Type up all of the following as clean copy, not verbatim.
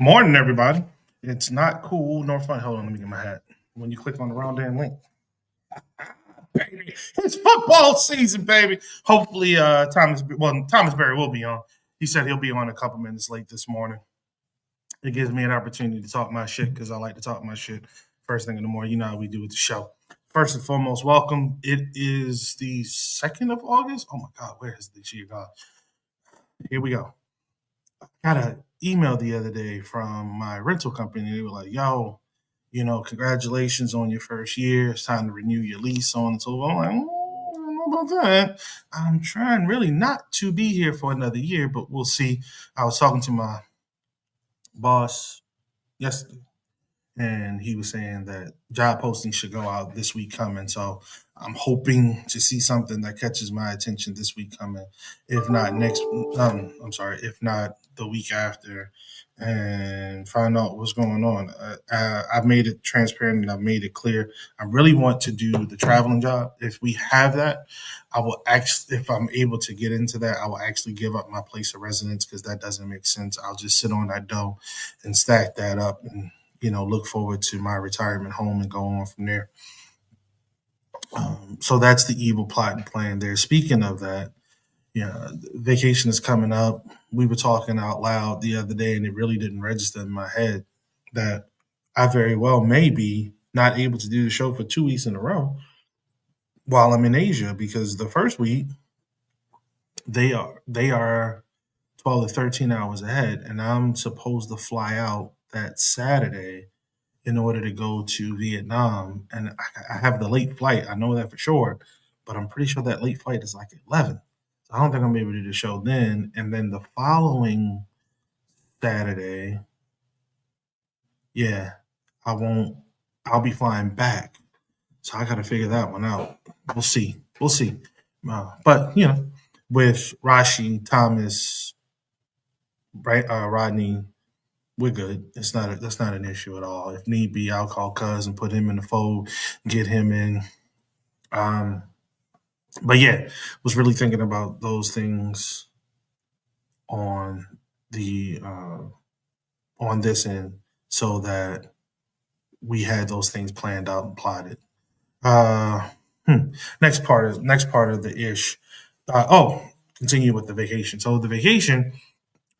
Morning, everybody. It's not cool nor fun. Hold on, let me get my hat. When you click on the wrong damn link, baby, it's football season, baby. Hopefully, Thomas Berry will be on. He said he'll be on a couple minutes late this morning. It gives me an opportunity to talk my shit because I like to talk my shit first thing in the morning. You know how we do with the show. First and foremost, welcome. It is the 2nd of August. Oh my God, where has this year gone? Here we go. Got an email the other day from my rental company. They were like, yo, congratulations on your first year. It's time to renew your lease on and so on. I'm like, I don't know about that. I'm trying really not to be here for another year, but we'll see. I was talking to my boss yesterday, and he was saying that job postings should go out this week coming. So I'm hoping to see something that catches my attention this week coming. If not I'm sorry, if not the week after, and find out what's going on. I've made it transparent and I've made it clear. I really want to do the traveling job. If we have that, I will actually, if I'm able to get into that, I will actually give up my place of residence because that doesn't make sense. I'll just sit on that dough and stack that up and look forward to my retirement home and go on from there. So that's the evil plot and plan there. Speaking of that, yeah, vacation is coming up. We were talking out loud the other day, and it really didn't register in my head that I very well may be not able to do the show for 2 weeks in a row while I'm in Asia because the first week they are 12 to 13 hours ahead, and I'm supposed to fly out that Saturday in order to go to Vietnam. And I have the late flight. I know that for sure, but I'm pretty sure that late flight is like 11. So I don't think I'm able to do the show then. And then the following Saturday, yeah, I won't. I'll be flying back. So I got to figure that one out. We'll see. We'll see. But with Rashi, Thomas, Rodney, we're good. That's not an issue at all. If need be, I'll call Cuz and put him in the fold, get him in. Um, but yeah, was really thinking about those things on the on this end, so that we had those things planned out and plotted. Uh, hmm. Next part of the ish. Continue with the vacation. So the vacation,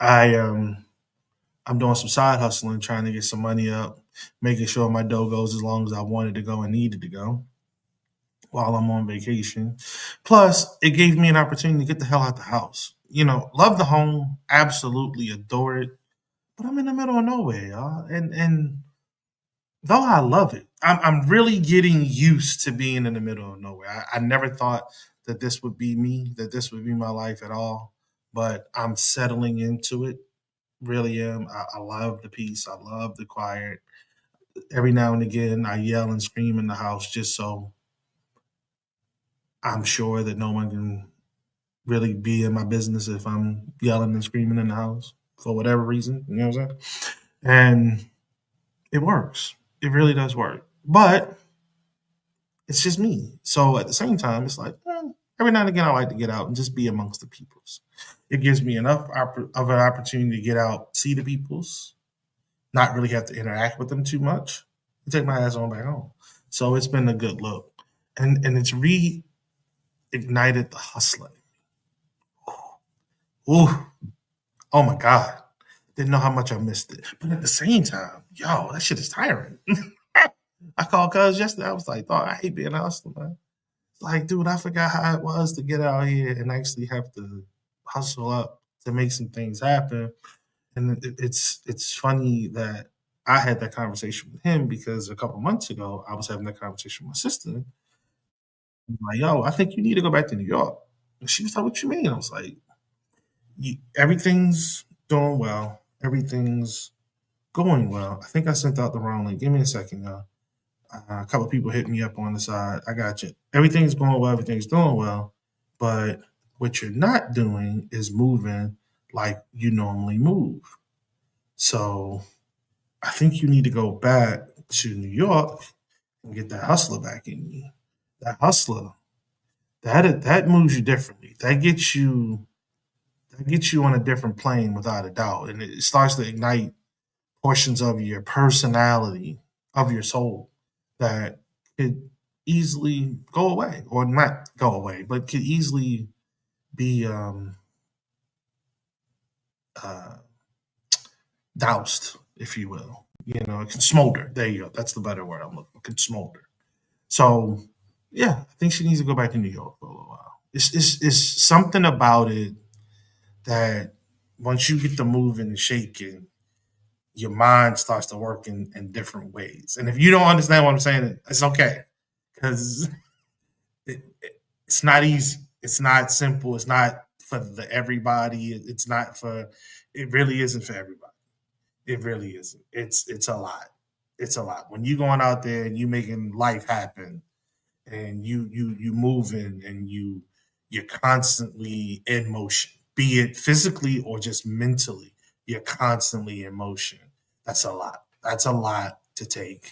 I I'm doing some side hustling, trying to get some money up, making sure my dough goes as long as I wanted to go and needed to go while I'm on vacation. Plus, it gave me an opportunity to get the hell out the house. Love the home, absolutely adore it, but I'm in the middle of nowhere, y'all. And though I love it, I'm really getting used to being in the middle of nowhere. I never thought that this would be me, that this would be my life at all, but I'm settling into it. Really am. I love the peace. I love the quiet. Every now and again, I yell and scream in the house just so I'm sure that no one can really be in my business if I'm yelling and screaming in the house for whatever reason. You know what I'm saying? And it works. It really does work. But it's just me. So at the same time, it's like every now and again, I like to get out and just be amongst the peoples. It gives me enough of an opportunity to get out, see the peoples, not really have to interact with them too much, and take my ass on back home. So it's been a good look, and it's reignited the hustling. Ooh, oh my god, didn't know how much I missed it. But at the same time, yo, that shit is tiring. I called Cuz yesterday. I was like, dog, I hate being a hustler, man. Like, dude, I forgot how it was to get out here and actually have to hustle up to make some things happen. And it's funny that I had that conversation with him because a couple months ago I was having that conversation with my sister. I'm like, yo, I think you need to go back to New York. And she was like, what you mean? I was like, everything's doing well. Everything's going well. I think I sent out the wrong link. Give me a second, y'all. A couple of people hit me up on the side. I got you. Everything's going well. Everything's doing well. But what you're not doing is moving like you normally move. So I think you need to go back to New York and get that hustler back in you. That hustler, that moves you differently. That gets you on a different plane without a doubt, and it starts to ignite portions of your personality, of your soul, that could easily go away, or not go away, but could easily be uh, doused, if you will. You know, it can smolder. There you go. That's the better word I'm looking for. It can smolder. So, yeah, I think she needs to go back to New York for a little while. It's something about it that once you get the moving and shaking, your mind starts to work in different ways. And if you don't understand what I'm saying, it's okay, because it's not easy. It's not simple. It's not for the everybody. It's not for. It really isn't for everybody. It really isn't. It's a lot. It's a lot. When you going out there and you making life happen, and you moving, and you're constantly in motion, be it physically or just mentally. You're constantly in motion. That's a lot. That's a lot to take.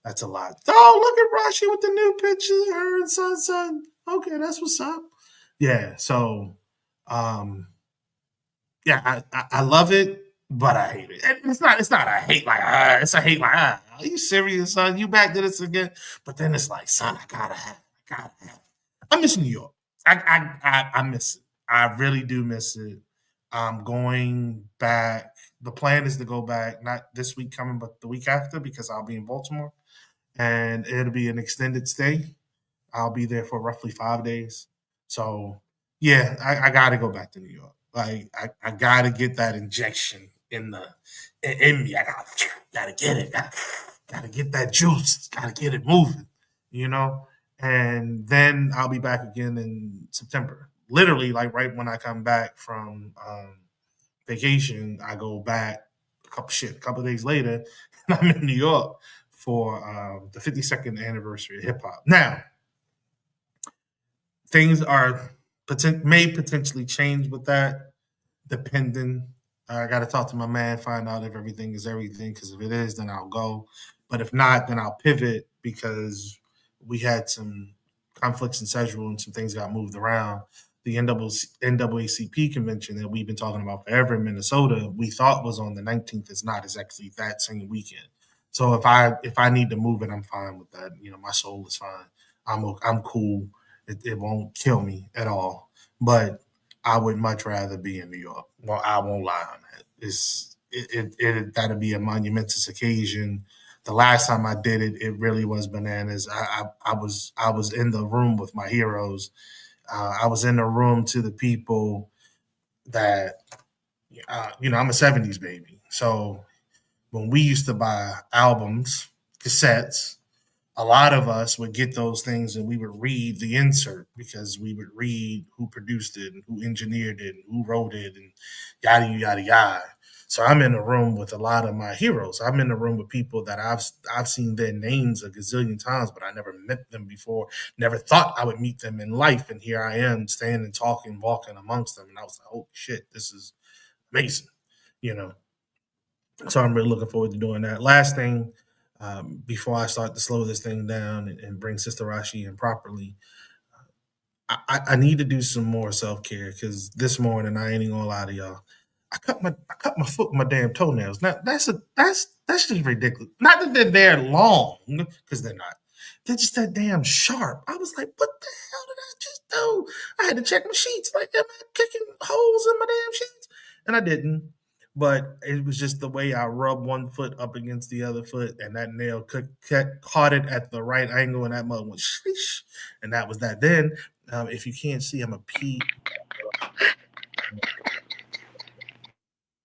That's a lot. Oh, look at Rashi with the new picture, her and son. Okay, that's what's up. Yeah. So, um, yeah, I love it, but I hate it. And it's not a hate like it's a hate like are you serious, son? You back to this again? But then it's like, son, I gotta have it. I miss New York. I miss it. I really do miss it. I'm going back. The plan is to go back not this week coming, but the week after, because I'll be in Baltimore, and it'll be an extended stay. I'll be there for roughly 5 days. So yeah, I got to go back to New York. Like I got to get that injection in me. Got to get it. Got to get that juice. Got to get it moving. You know, and then I'll be back again in September. Literally, like right when I come back from vacation, I go back a couple of days later, and I'm in New York for the 52nd anniversary of hip hop. Now, things are may potentially change with that, depending. I got to talk to my man, find out if everything is everything. Because if it is, then I'll go. But if not, then I'll pivot, because we had some conflicts in schedule and some things got moved around. The NAACP convention that we've been talking about forever in Minnesota, we thought was on the 19th. It's not. It's actually that same weekend. So if I need to move it, I'm fine with that. You know, my soul is fine. I'm cool. It won't kill me at all. But I would much rather be in New York. Well, I won't lie on that. That'll be a monumentous occasion. The last time I did it, it really was bananas. I was in the room with my heroes. I was in the room to the people that I'm a '70s baby. So when we used to buy albums, cassettes, a lot of us would get those things and we would read the insert, because we would read who produced it and who engineered it and who wrote it and yada yada yada. So I'm in a room with a lot of my heroes. I'm in a room with people that I've seen their names a gazillion times, but I never met them before. Never thought I would meet them in life, and here I am standing, talking, walking amongst them, and I was like, "Oh shit, this is amazing," you know. So I'm really looking forward to doing that. Last thing, before I start to slow this thing down and bring Sister Rashi in properly, I need to do some more self care, because this morning, I ain't even gonna lie to y'all. I cut my foot with my damn toenails. Now that's just ridiculous. Not that they're long, because they're not. They're just that damn sharp. I was like, what the hell did I just do? I had to check my sheets. Like, am I kicking holes in my damn sheets? And I didn't. But it was just the way I rubbed one foot up against the other foot, and that nail caught it at the right angle, and that mug went sheesh, and that was that. Then, if you can't see, I'm a pee.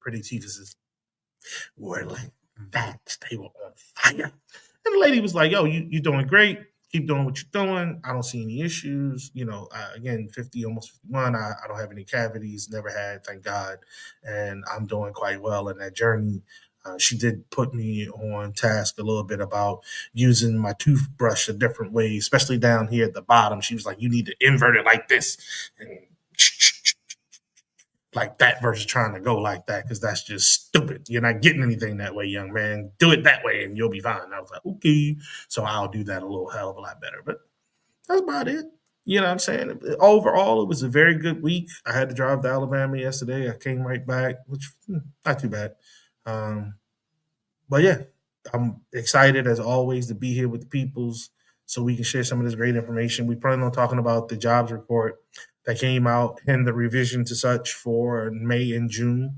Pretty teethuses were like that. They were on fire. And the lady was like, "Yo, you doing great. Keep doing what you're doing. I don't see any issues. Again, 50, almost 51. I don't have any cavities. Never had, thank God. And I'm doing quite well in that journey." She did put me on task a little bit about using my toothbrush a different way, especially down here at the bottom. She was like, "You need to invert it like this." And like that, versus trying to go like that, because that's just stupid. You're not getting anything that way, young man. Do it that way and you'll be fine. I was like, okay. So I'll do that a little hell of a lot better. But that's about it. You know what I'm saying? Overall, it was a very good week. I had to drive to Alabama yesterday. I came right back, which not too bad. Um, but yeah, I'm excited as always to be here with the peoples so we can share some of this great information. We plan on talking about the jobs report that came out and the revision to such for May and June.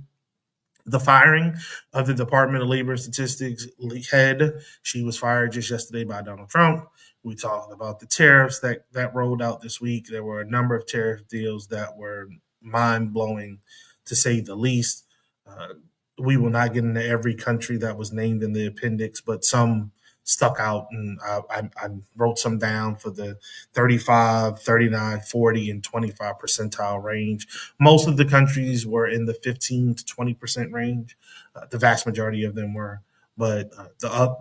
The firing of the Department of Labor and Statistics head. She was fired just yesterday by Donald Trump. We talked about the tariffs that rolled out this week. There were a number of tariff deals that were mind blowing, to say the least. Uh, we will not get into every country that was named in the appendix, but some stuck out, and I wrote some down for the 35, 39, 40, and 25 percentile range. Most of the countries were in the 15 to 20% range. The vast majority of them were. But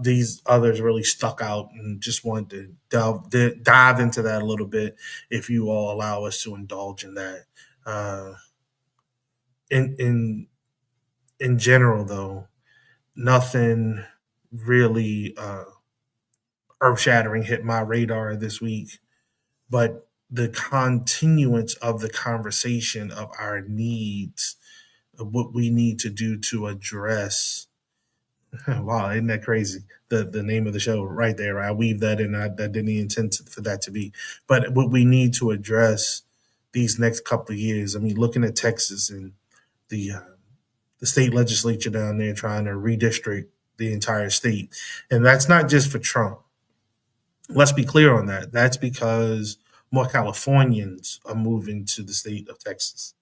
these others really stuck out, and just wanted to dive into that a little bit if you all allow us to indulge in that. Uh, in, in, in general, though, nothing really earth shattering hit my radar this week, but the continuance of the conversation of our needs, of what we need to do to address. Wow, isn't that crazy? The name of the show right there. Right? I weave that in. I didn't intend for that to be, but what we need to address these next couple of years. I mean, looking at Texas and the uh, the state legislature down there trying to redistrict the entire state, and that's not just for Trump. Let's be clear on that. That's because more Californians are moving to the state of Texas.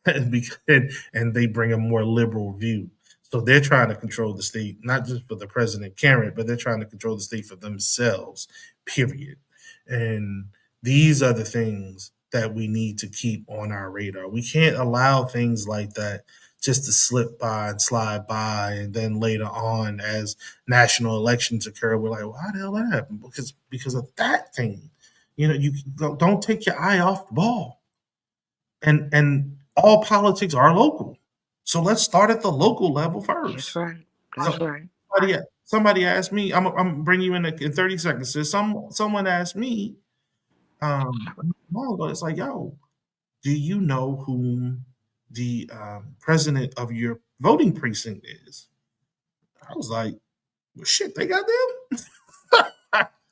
and they bring a more liberal view. So they're trying to control the state, not just for the president Karen, but they're trying to control the state for themselves, period. And these are the things that we need to keep on our radar. We can't allow things like that just to slip by and slide by, and then later on, as national elections occur, we're like, well, how the hell that happened? Because of that thing. You don't take your eye off the ball, and all politics are local. So let's start at the local level That's first. right. That's So right. somebody asked me. I'm bring you in 30 seconds. So someone asked me, long ago. It's like, yo, do you know whom the president of your voting precinct is? I was like, well, shit, they got them.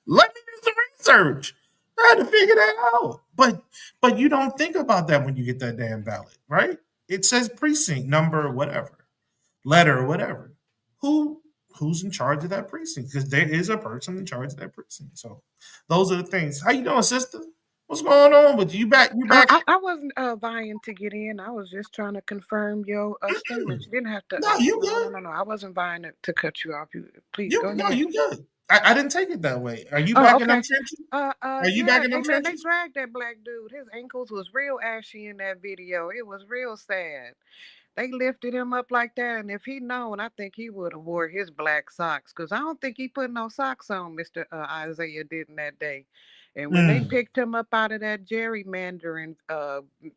Let me do some research. I had to figure that out. But you don't think about that when you get that damn ballot, right? It says precinct number, whatever, letter, whatever. Who who's in charge of that precinct? Because there is a person in charge of that precinct. So those are the things. How you doing, sister? What's going on with you? Back? You back? I wasn't vying to get in. I was just trying to confirm your statements. You didn't have to. No, you No, no, good. no, no. I wasn't vying to cut you off. You please You go no, ahead. you good. I didn't take it that way. Are you Oh, back in them okay. trenches? Are you back Yeah. in Hey, them man, they trenches? dragged that black dude. His ankles was real ashy in that video. It was real sad. They lifted him up like that, and if he'd known, I think he would have wore his black socks. Cause I don't think he put no socks on. Mister Isaiah didn't that day. And when they Mm, picked him up out of that gerrymandering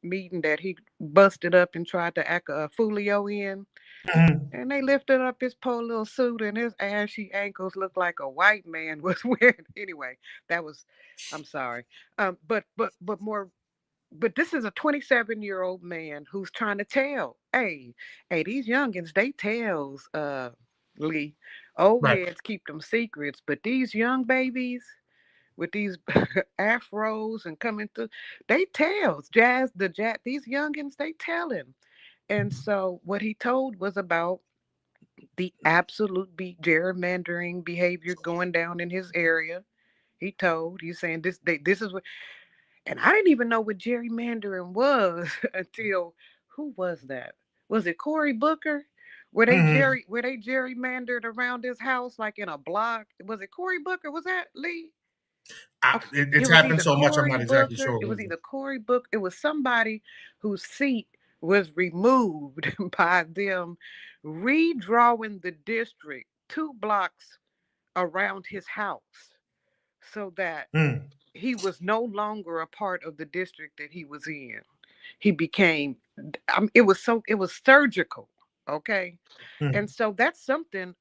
meeting that he busted up and tried to act a folio in, mm, and they lifted up his poor little suit, and his ashy ankles looked like a white man was wearing. Anyway, that was. I'm sorry. But more, but this is a 27-year-old man who's trying to tell, hey, these youngins, they tells, Lee, old right. heads keep them secrets, but these young babies with these afros and coming through, they tells, these youngins, they tell him. And so what he told was about the absolute gerrymandering behavior going down in his area. He's saying this is what, and I didn't even know what gerrymandering was until, who was that? Was it Cory Booker? Mm-hmm. Where they gerrymandered around his house like in a block? Was it Cory Booker? Was that Lee? It It's was happened either so much. I'm Cory not exactly Booker. sure It who was it was. either Cory Booker. It was somebody whose seat was removed by them redrawing the district 2 blocks around his house so that Mm, he was no longer a part of the district that he was in. He became, it was surgical. Okay. And mm, so that's something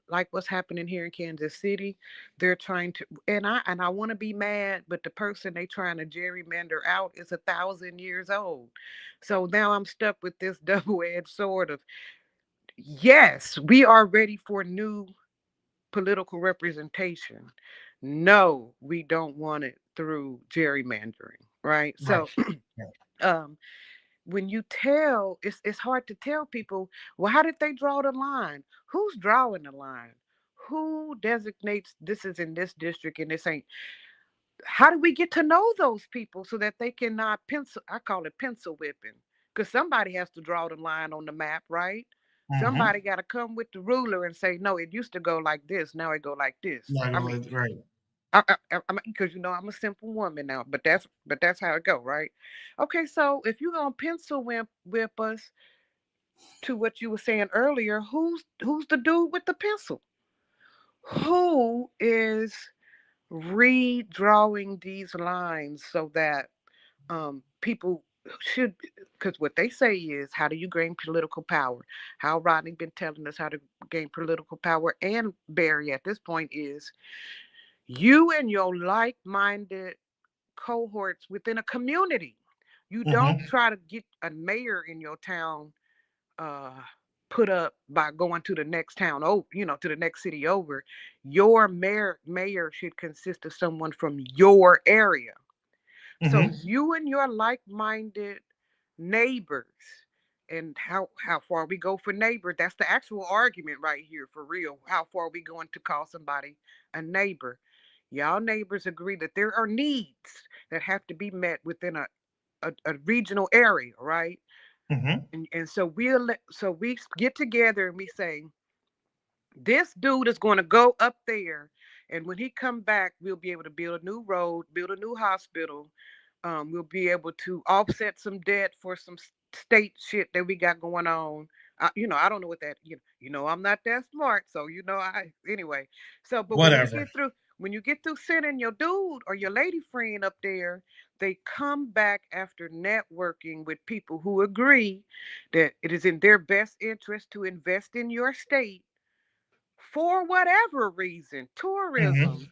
like what's happening here in Kansas City. They're trying to, and I want to be mad, but the person they trying to gerrymander out is 1,000 years old. So now I'm stuck with this double-edged sword of yes, we are ready for new political representation. No, we don't want it through gerrymandering, right? Right. So, Right. um, when you tell, it's hard to tell people, well, how did they draw the line? Who's drawing the line? Who designates this is in this district and this ain't? How do we get to know those people so that they can pencil? I call it pencil whipping, because somebody has to draw the line on the map, right? Mm-hmm. Somebody got to come with the ruler and say, no, it used to go like this. Now it go like this. Like, I mean, right. because I'm a simple woman now, but that's how it go, right? Okay, so if you're gonna pencil whip us to what you were saying earlier, who's the dude with the pencil? Who is redrawing these lines so that people should, because what they say is, how do you gain political power? How Rodney been telling us how to gain political power, and Barry at this point is you and your like-minded cohorts within a community. You don't Mm-hmm. try to get a mayor in your town uh put up by going to the next town, oh, to the next city over. Your mayor should consist of someone from your area. So Mm-hmm. you and your like-minded neighbors, and how far we go for neighbor, that's the actual argument right here for real. How far we going to call somebody a neighbor? Y'all neighbors agree that there are needs that have to be met within a regional area, right? Mm-hmm. And so we get together and we say, this dude is going to go up there, and when he come back, we'll be able to build a new road, build a new hospital. We'll be able to offset some debt for some state shit that we got going on. I don't know what that. I'm not that smart, so I anyway. So, but Whatever. when you get through sending your dude or your lady friend up there, they come back after networking with people who agree that it is in their best interest to invest in your state for whatever reason. Mm-hmm. Tourism,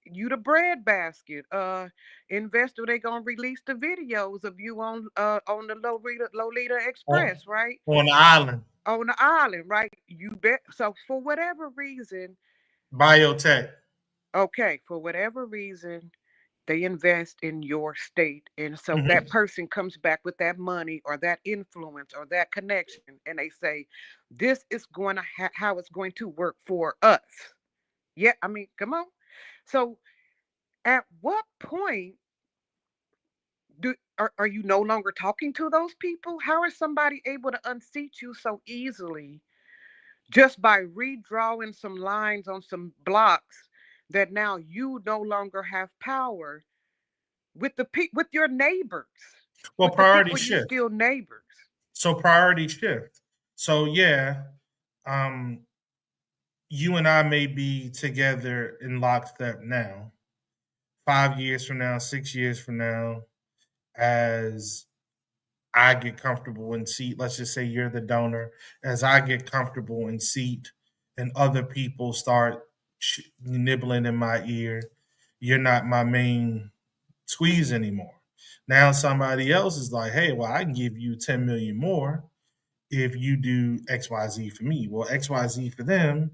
you the bread basket, investor, they gonna release the videos of you on the Lolita On, Express, right? on the island. On the island, right? You bet. So for whatever reason, Biotech. okay, for whatever reason, they invest in your state. And so that Mm-hmm. person comes back with that money or that influence or that connection, and they say, this is going to how it's going to work for us. Yeah, I mean, come on. So at what point are you no longer talking to those people? How is somebody able to unseat you so easily just by redrawing some lines on some blocks that now you no longer have power with with your neighbors, Well, with the priority people you shift. still neighbors? So priority shift. So yeah, um, you and I may be together in lockstep now. 5 years from now, 6 years from now, as I get comfortable in seat, let's just say you're the donor, as I get comfortable in seat and other people start nibbling in my ear, you're not my main squeeze anymore. Now somebody else is like, hey, well, I can give you 10 million more if you do XYZ for me. Well, XYZ for them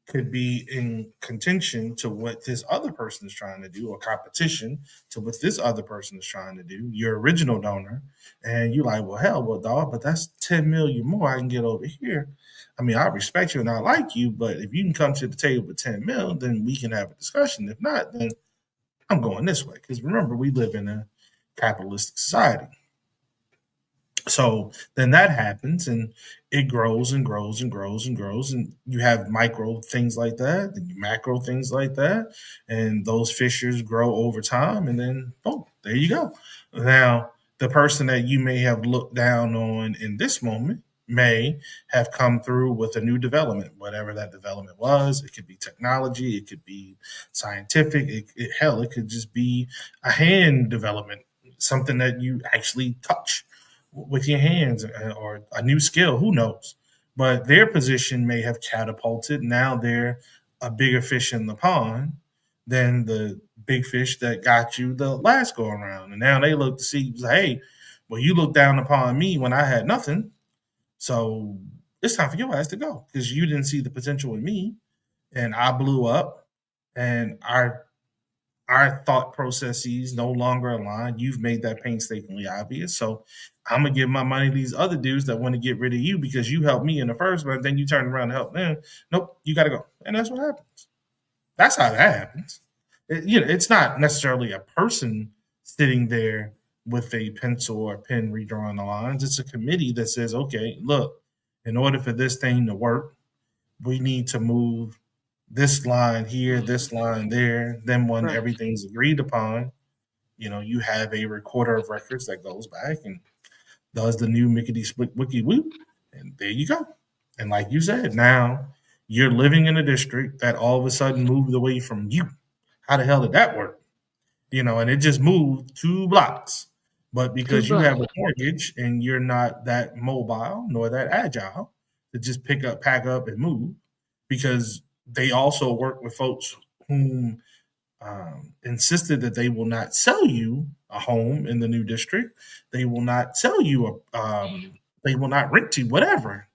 could be in contention to what this other person is trying to do, or competition to what this other person is trying to do, your original donor. And you're like, well, hell, well, dog, but that's 10 million more I can get over here. I mean, I respect you and I like you, but if you can come to the table with 10 mil, then we can have a discussion. If not, then I'm going this way. Because remember, we live in a capitalistic society. So then that happens and it grows and grows and grows and grows. And you have micro things like that, and macro things like that. And those fissures grow over time. And then, boom, there you go. Now, the person that you may have looked down on in this moment may have come through with a new development, whatever that development was. It could be technology, it could be scientific, hell, it could just be a hand development, something that you actually touch with your hands, or a new skill, who knows? But their position may have catapulted. Now they're a bigger fish in the pond than the big fish that got you the last go around. And now they look to see, hey, well, you looked down upon me when I had nothing. So it's time for your ass to go because you didn't see the potential in me, and I blew up, and our thought processes no longer align. You've made that painstakingly obvious. So I'm gonna give my money to these other dudes that want to get rid of you because you helped me in the first, but then you turn around and help them. Nope, you got to go, and that's what happens. That's how that happens. It's not necessarily a person sitting there with a pencil or pen redrawing the lines. It's a committee that says, okay, look, in order for this thing to work, we need to move this line here, this line there. Then when Right. everything's agreed upon, you have a recorder of records that goes back and does the new Mickety Split Wiki Whoop, and there you go. And like you said, now you're living in a district that all of a sudden moved away from you. How the hell did that work? And it just moved 2 blocks. But Two because you have blocks. a mortgage and you're not that mobile nor that agile to just pick up, pack up, and move, because they also work with folks whom insisted that they will not sell you a home in the new district. They will not sell you they will not rent to whatever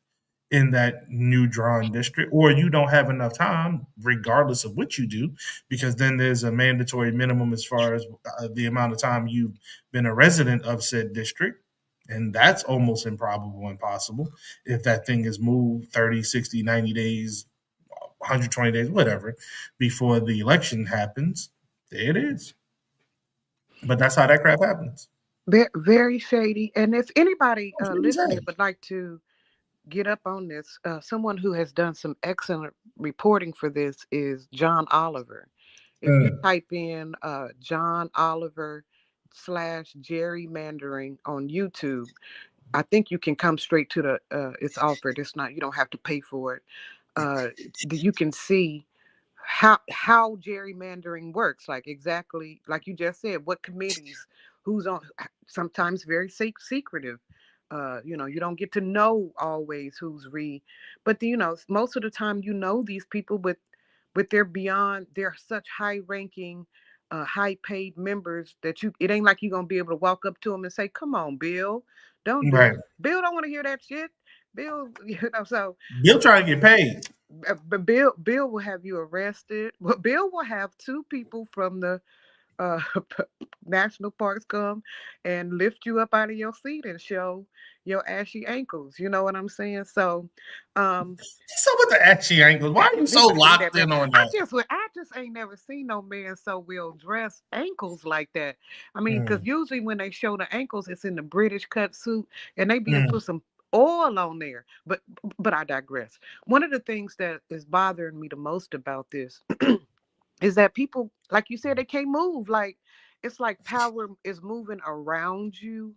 in that new drawing district, or you don't have enough time, regardless of what you do, because then there's a mandatory minimum as far as the amount of time you've been a resident of said district. And that's almost improbable, impossible if that thing is moved 30, 60, 90 days, 120 days, whatever, before the election happens. There it is. But that's how that crap happens. Very shady. And if anybody That's what he listening said. would like to get up on this, someone who has done some excellent reporting for this is John Oliver. If you Mm, type in John Oliver slash gerrymandering on YouTube, I think you can come straight to the. It's offered. It's not. You don't have to pay for it. Uh, you can see how gerrymandering works, like exactly like you just said, what committees, who's on, sometimes very secretive. You don't get to know always who's but most of the time these people, but they're such high ranking, high paid members that it ain't like you're gonna be able to walk up to them and say, come on, Bill, don't do right. it. Bill don't want to hear that shit. Bill, so Bill trying to get paid. but Bill will have you arrested. Well, Bill will have two people from the uh, national parks come and lift you up out of your seat and show your ashy ankles. You know what I'm saying? So, um, So with the ashy ankles, why are you so he locked never. in on that? I just ain't never seen no man so well dressed ankles like that. I mean, because Mm, usually when they show the ankles, it's in the British cut suit, and they be to mm, put some oil on there. But I digress. One of the things that is bothering me the most about this is that people, like you said, they can't move. Like it's like power is moving around you,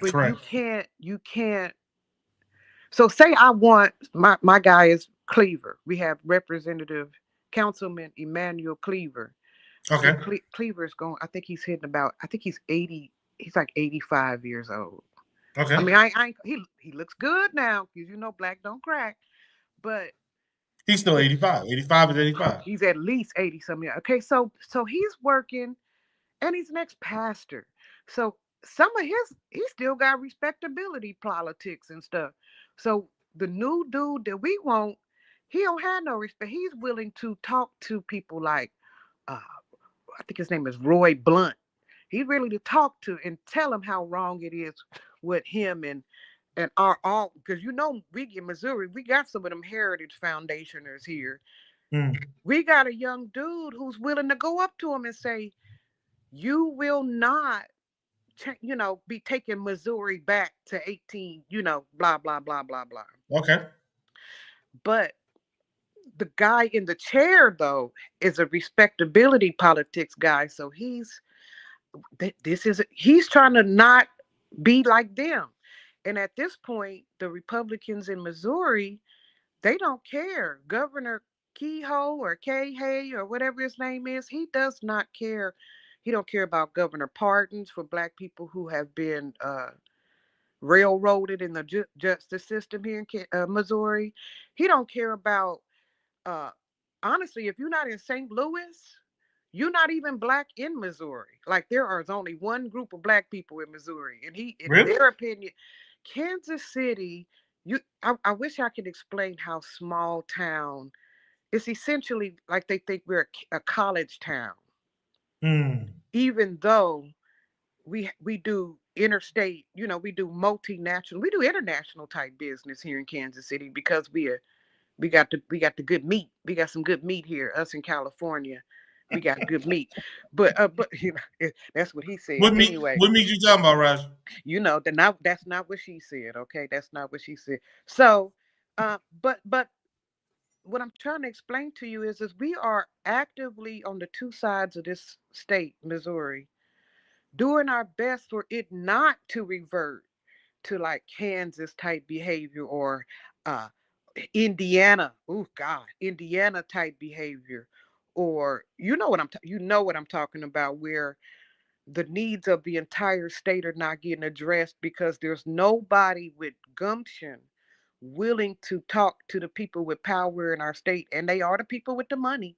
but you correct. can't. You can't. So say I want my guy is Cleaver. We have Representative Councilman Emmanuel Cleaver. So Okay. Cleaver's going. I think he's hitting about. I think he's 80. He's like 85 years old. I Okay. mean, he looks good now because black don't crack. But He's still 85. 85 is 85. he's at least 80 something. Okay, so he's working and he's an ex-pastor. So some of he still got respectability politics and stuff. So the new dude that we want, he don't have no respect. He's willing to talk to people like uh I think his name is Roy Blunt. He's really to talk to and tell him how wrong it is with him and our all, because we in Missouri, we got some of them heritage foundationers here. Mm, We got a young dude who's willing to go up to him and say, you will not be taking Missouri back to 18, blah, blah, blah, blah, blah. okay. But the guy in the chair, though, is a respectability politics guy. So he's trying to not be like them. And at this point, the Republicans in Missouri, they don't care. Governor Kehoe or Hay or whatever his name is, he does not care. He don't care about governor pardons for black people who have been railroaded in the justice system here in Missouri. He don't care about uh, honestly, if you're not in St. Louis, you're not even black in Missouri. Like there is only one group of black people in Missouri, and in Really? their opinion, Kansas City, I wish I could explain how small town. It's essentially like they think we're a college town, Mm. even though we do interstate, we do multinational, we do international type business here in Kansas City because we got the good meat. We got some good meat here. Us in California, we got good meat. But that's what he said. Anyway, What meat you talking about, Raj? that's not what she said. Okay, that's not what she said. So, but what I'm trying to explain to you is we are actively on the two sides of this state, Missouri, doing our best for it not to revert to like Kansas type behavior or uh Indiana. Oh God, Indiana type behavior, or you know what I'm talking about, where the needs of the entire state are not getting addressed because there's nobody with gumption willing to talk to the people with power in our state, and they are the people with the money,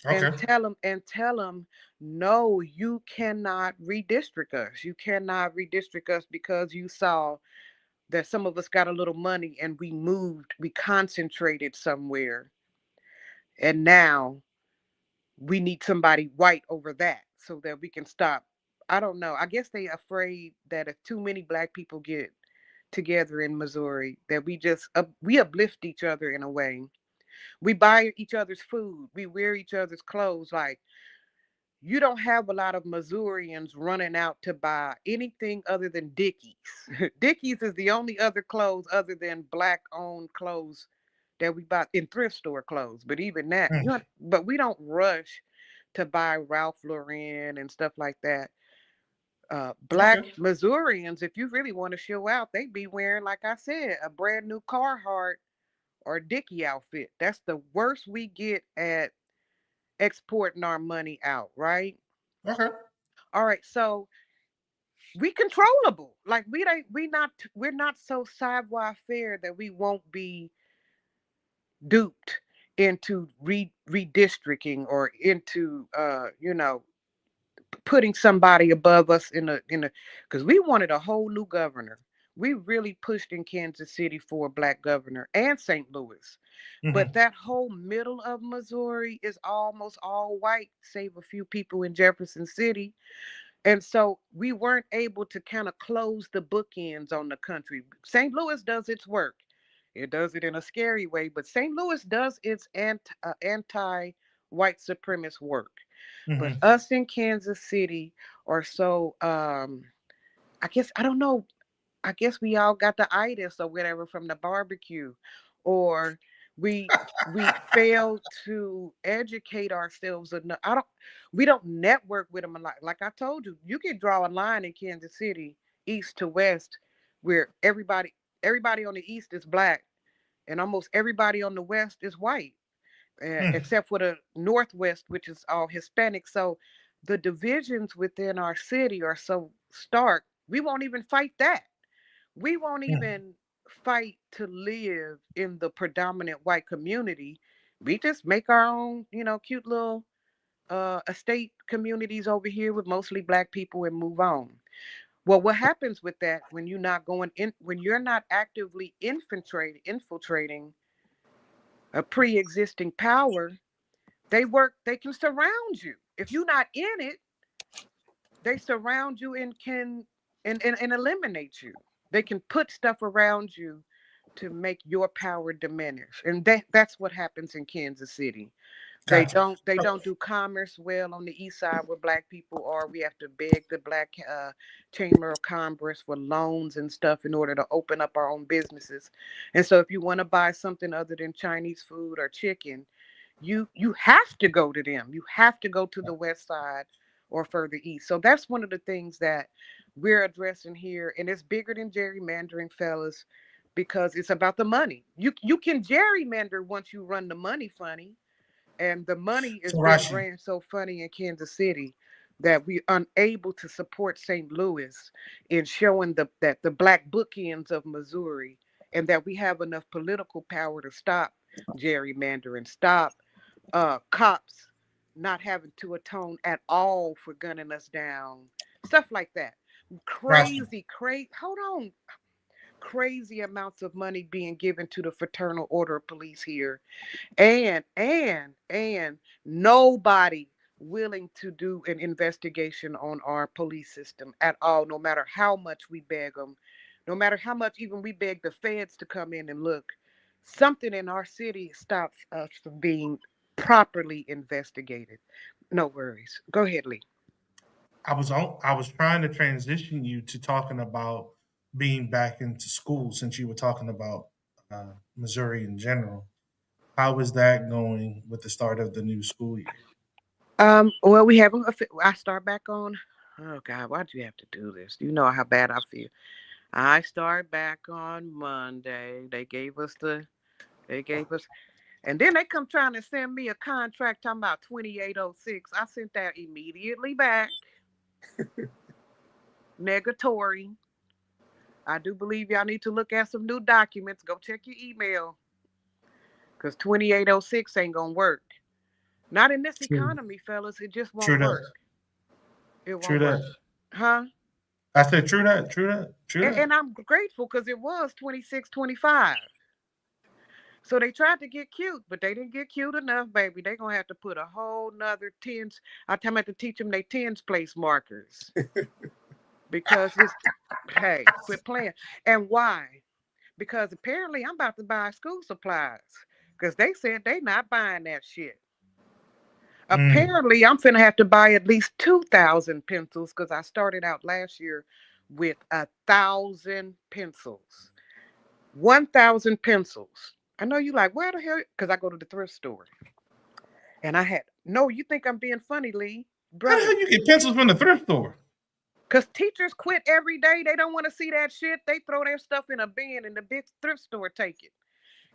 and Okay. tell them, no, you cannot redistrict us. You cannot redistrict us because you saw that some of us got a little money and we moved, we concentrated somewhere, and now we need somebody white over that so that we can stop. I don't know. I guess they afraid that if too many black people get together in Missouri, that we uplift each other in a way. We buy each other's food. We wear each other's clothes. Like, you don't have a lot of Missourians running out to buy anything other than Dickies. Dickies is the only other clothes other than black owned clothes that we buy in thrift store clothes. But even that, Mm. but we don't rush to buy Ralph Lauren and stuff like that. Black Okay. Missourians, if you really want to show out, they be wearing, like I said, a brand new Carhartt or Dickie outfit. That's the worst we get at exporting our money out, right? Okay. All right, so we controllable. Like, we're not so savoir faire that we won't be duped into redistricting or into putting somebody above us in a because we wanted a whole new governor. We really pushed in Kansas City for a black governor and St. Louis. But Hmm. that whole middle of Missouri is almost all white, save a few people in Jefferson City. And so we weren't able to kind of close the bookends on the country. St. Louis does its work. It does it in a scary way, but St. Louis does its anti white supremacist work. But Hmm. us in Kansas City are so, I guess, I don't know, I guess we all got the itis or whatever from the barbecue, or we we fail to educate ourselves enough. We don't network with them a lot. Like I told you, you can draw a line in Kansas City, east to west, where everybody on the east is black, and almost everybody on the west is white, Mm. except for the northwest, which is all Hispanic. So the divisions within our city are so stark. We won't even fight that. We won't Mm. even fight to live in the predominant white community. We just make our own, cute little estate communities over here with mostly black people and move on. Well, what happens with that when you're not going in, when you're not actively infiltrating a pre-existing power? They can surround you. If you're not in it, they surround you and can and eliminate you. They can put stuff around you to make your power diminish. And that's what happens in Kansas City. They Gotcha. don't they don't do commerce well on the east side where black people are. We have to beg the black chamber of commerce for loans and stuff in order to open up our own businesses. And so if you want to buy something other than Chinese food or chicken, you have to go to them. You have to go to the west side or further east. So that's one of the things that we're addressing here, and it's bigger than gerrymandering, fellas, because it's about the money. You can gerrymander once you run the money funny, and the money is So being Rashi. ran so funny in Kansas City that we're unable to support St. Louis in showing that the black bookends of Missouri, and that we have enough political power to stop gerrymandering, stop cops not having to atone at all for gunning us down, stuff like that. Rashi. Crazy. Hold on. crazy amounts of money being given to the Fraternal Order of Police here, and nobody willing to do an investigation on our police system at all, no matter how much we beg them, no matter how much even we beg the feds to come in and look. Something in our city stops us from being properly investigated. No worries. Go ahead, Lee. I was trying to transition you to talking about being back into school since you were talking about Missouri in general. How is that going with the start of the new school year? Well, we haven't. I start back on. Oh God, why'd you have to do this? You know how bad I feel. I start back on Monday. They gave us, and then they come trying to send me a contract talking about 2806. I sent that immediately back. Negatory. I do believe y'all need to look at some new documents. Go check your email, because 2806 ain't gonna work. Not in this True, economy, fellas. It just won't true that, work. It true won't work. that. Huh? I said true that, true that, true that. And I'm grateful because it was 26, 25. So they tried to get cute, but they didn't get cute enough, baby. They're going to have to put a whole nother tens. I'm going to have to teach them their tens place markers because it's, hey, quit playing. And why? Because apparently I'm about to buy school supplies because they said they not buying that shit. Mm. Apparently, I'm finna have to buy at least 2,000 pencils because I started out last year with 1,000 pencils. 1,000 pencils. I know you like, where the hell? Because I go to the thrift store. And I had, no, you think I'm being funny, Lee? How the Brother. hell you get pencils from the thrift store? Because teachers quit every day. They don't want to see that shit. They throw their stuff in a bin and the big thrift store take it.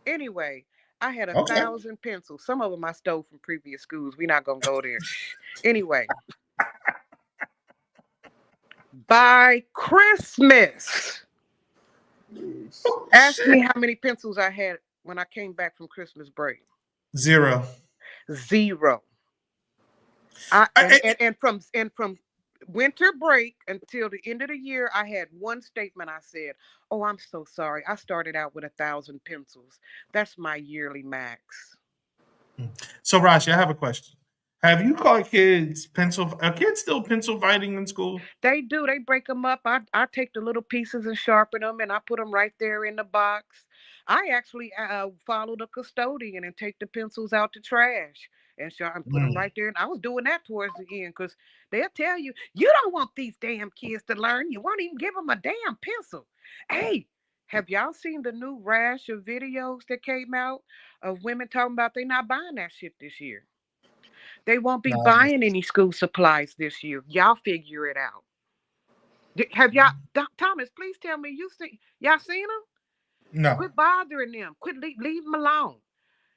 Anyway, I had a Okay. thousand pencils. Some of them I stole from previous schools. We're not going to go there. Shh. Anyway, by Christmas, Oh, ask me shit. how many pencils I had when I came back from Christmas break. Zero. Zero. I I, and from winter break until the end of the year, I had one statement. I said, "Oh, I'm so sorry. I started out with 1,000 pencils. That's my yearly max." so, Rashi, I have a question. Have you caught kids pencil? Are kids still pencil fighting in school? They do. They break them up. I take the little pieces and sharpen them, and I put them right there in the box. I actually follow the custodian and take the pencils out to trash and put them Mm. right there. And I was doing that towards the end because they'll tell you, you don't want these damn kids to learn. You won't even give them a damn pencil. Hey, have y'all seen the new rash of videos that came out of women talking about they not buying that shit this year? They won't be No, buying any school supplies this year. Y'all figure it out. Have y'all, Thomas? Please tell me y'all seen them. no. Quit bothering them. Quit leave them alone.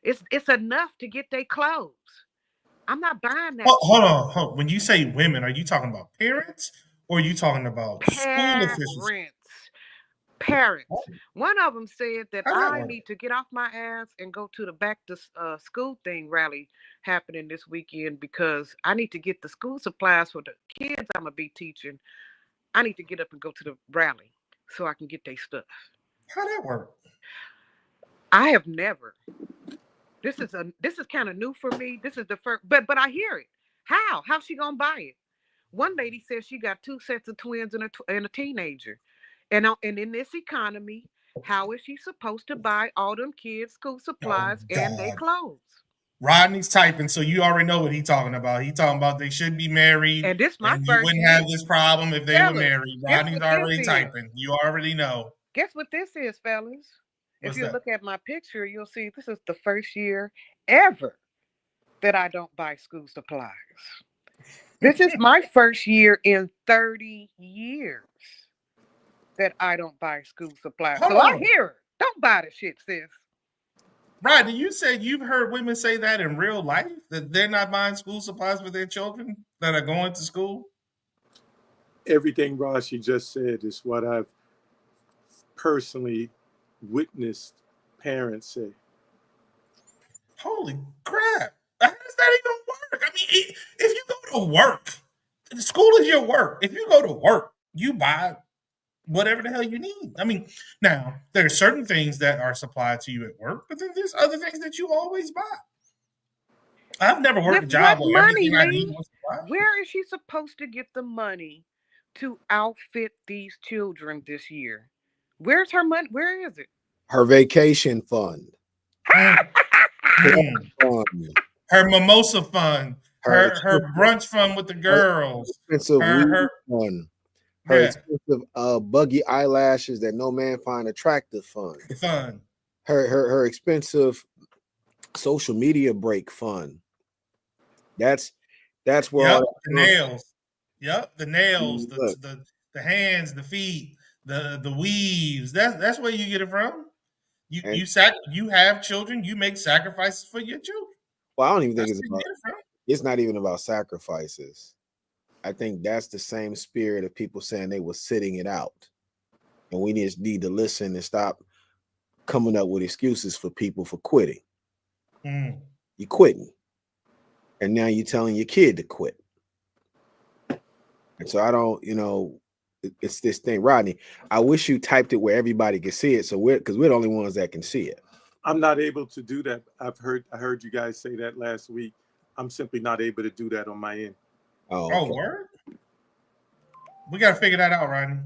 It's enough to get their clothes. I'm not buying that Hold shit. on, hold on. When you say women, are you talking about parents or are you talking about school officials? Parents, parents. One of them said that How that I work? need to get off my ass and go to the back to school thing rally happening this weekend because I need to get the school supplies for the kids I'm gonna be teaching. I need to get up and go to the rally so I can get their stuff. How that work? I have never. This is kind of new for me. This is the first, but I hear it. How? How's she gonna buy it? One lady says she got two sets of twins and a teenager, and in this economy, how is she supposed to buy all them kids school Oh supplies and they God. clothes? Rodney's typing, so you already know what he's talking about. He talking about they should be married, And this my and you first wouldn't year, have this problem if they were fellas. married. Guess Rodney's what this already is? typing. You already know. Guess what this is, fellas? If What's you that? look at my picture, you'll see this is the first year ever that I don't buy school supplies. This is my first year in 30 years that I don't buy school supplies. Hold So I on. hear her. Don't buy the shit, sis. Rodney, you said you've heard women say that in real life that they're not buying school supplies for their children that are going to school. Everything Rashi just said is what I've personally witnessed parents say. Holy crap! How does that even work? I mean, if you go to work, school is your work. If you go to work, you buy whatever the hell you need. I mean, now there are certain things that are supplied to you at work, but then there's other things that you always buy. I've never worked With a what job where money, everything I need Lee? was supplied. Where is she supposed to get the money to outfit these children this year? Where's her money? Where is it? Her vacation fund, Mm, club mm. fund, Her mimosa fund, her her expensive, brunch fund with the her girls, expensive her weed fund, her yeah, expensive buggy eyelashes that no man find attractive fund, fun. her expensive social media break fund. That's that's where all Yep, that the comes nails. Yep, the nails, from. Look, the hands, the feet, the weaves. That's where you get it from. and You have children. You make sacrifices for your children. well, I don't even think That's it's where you about. get it from. It's not even about sacrifices. I think that's the same spirit of people saying they were sitting it out, and we just need to listen and stop coming up with excuses for people for quitting. Mm. You quitting, and now you're telling your kid to quit. And so I don't, it's this thing, Rodney. I wish you typed it where everybody can see it, so we're the only ones that can see it. I'm not able to do that. I heard you guys say that last week. I'm simply not able to do that on my end. Oh, Oh, okay. word. We got to figure that out, Rodney.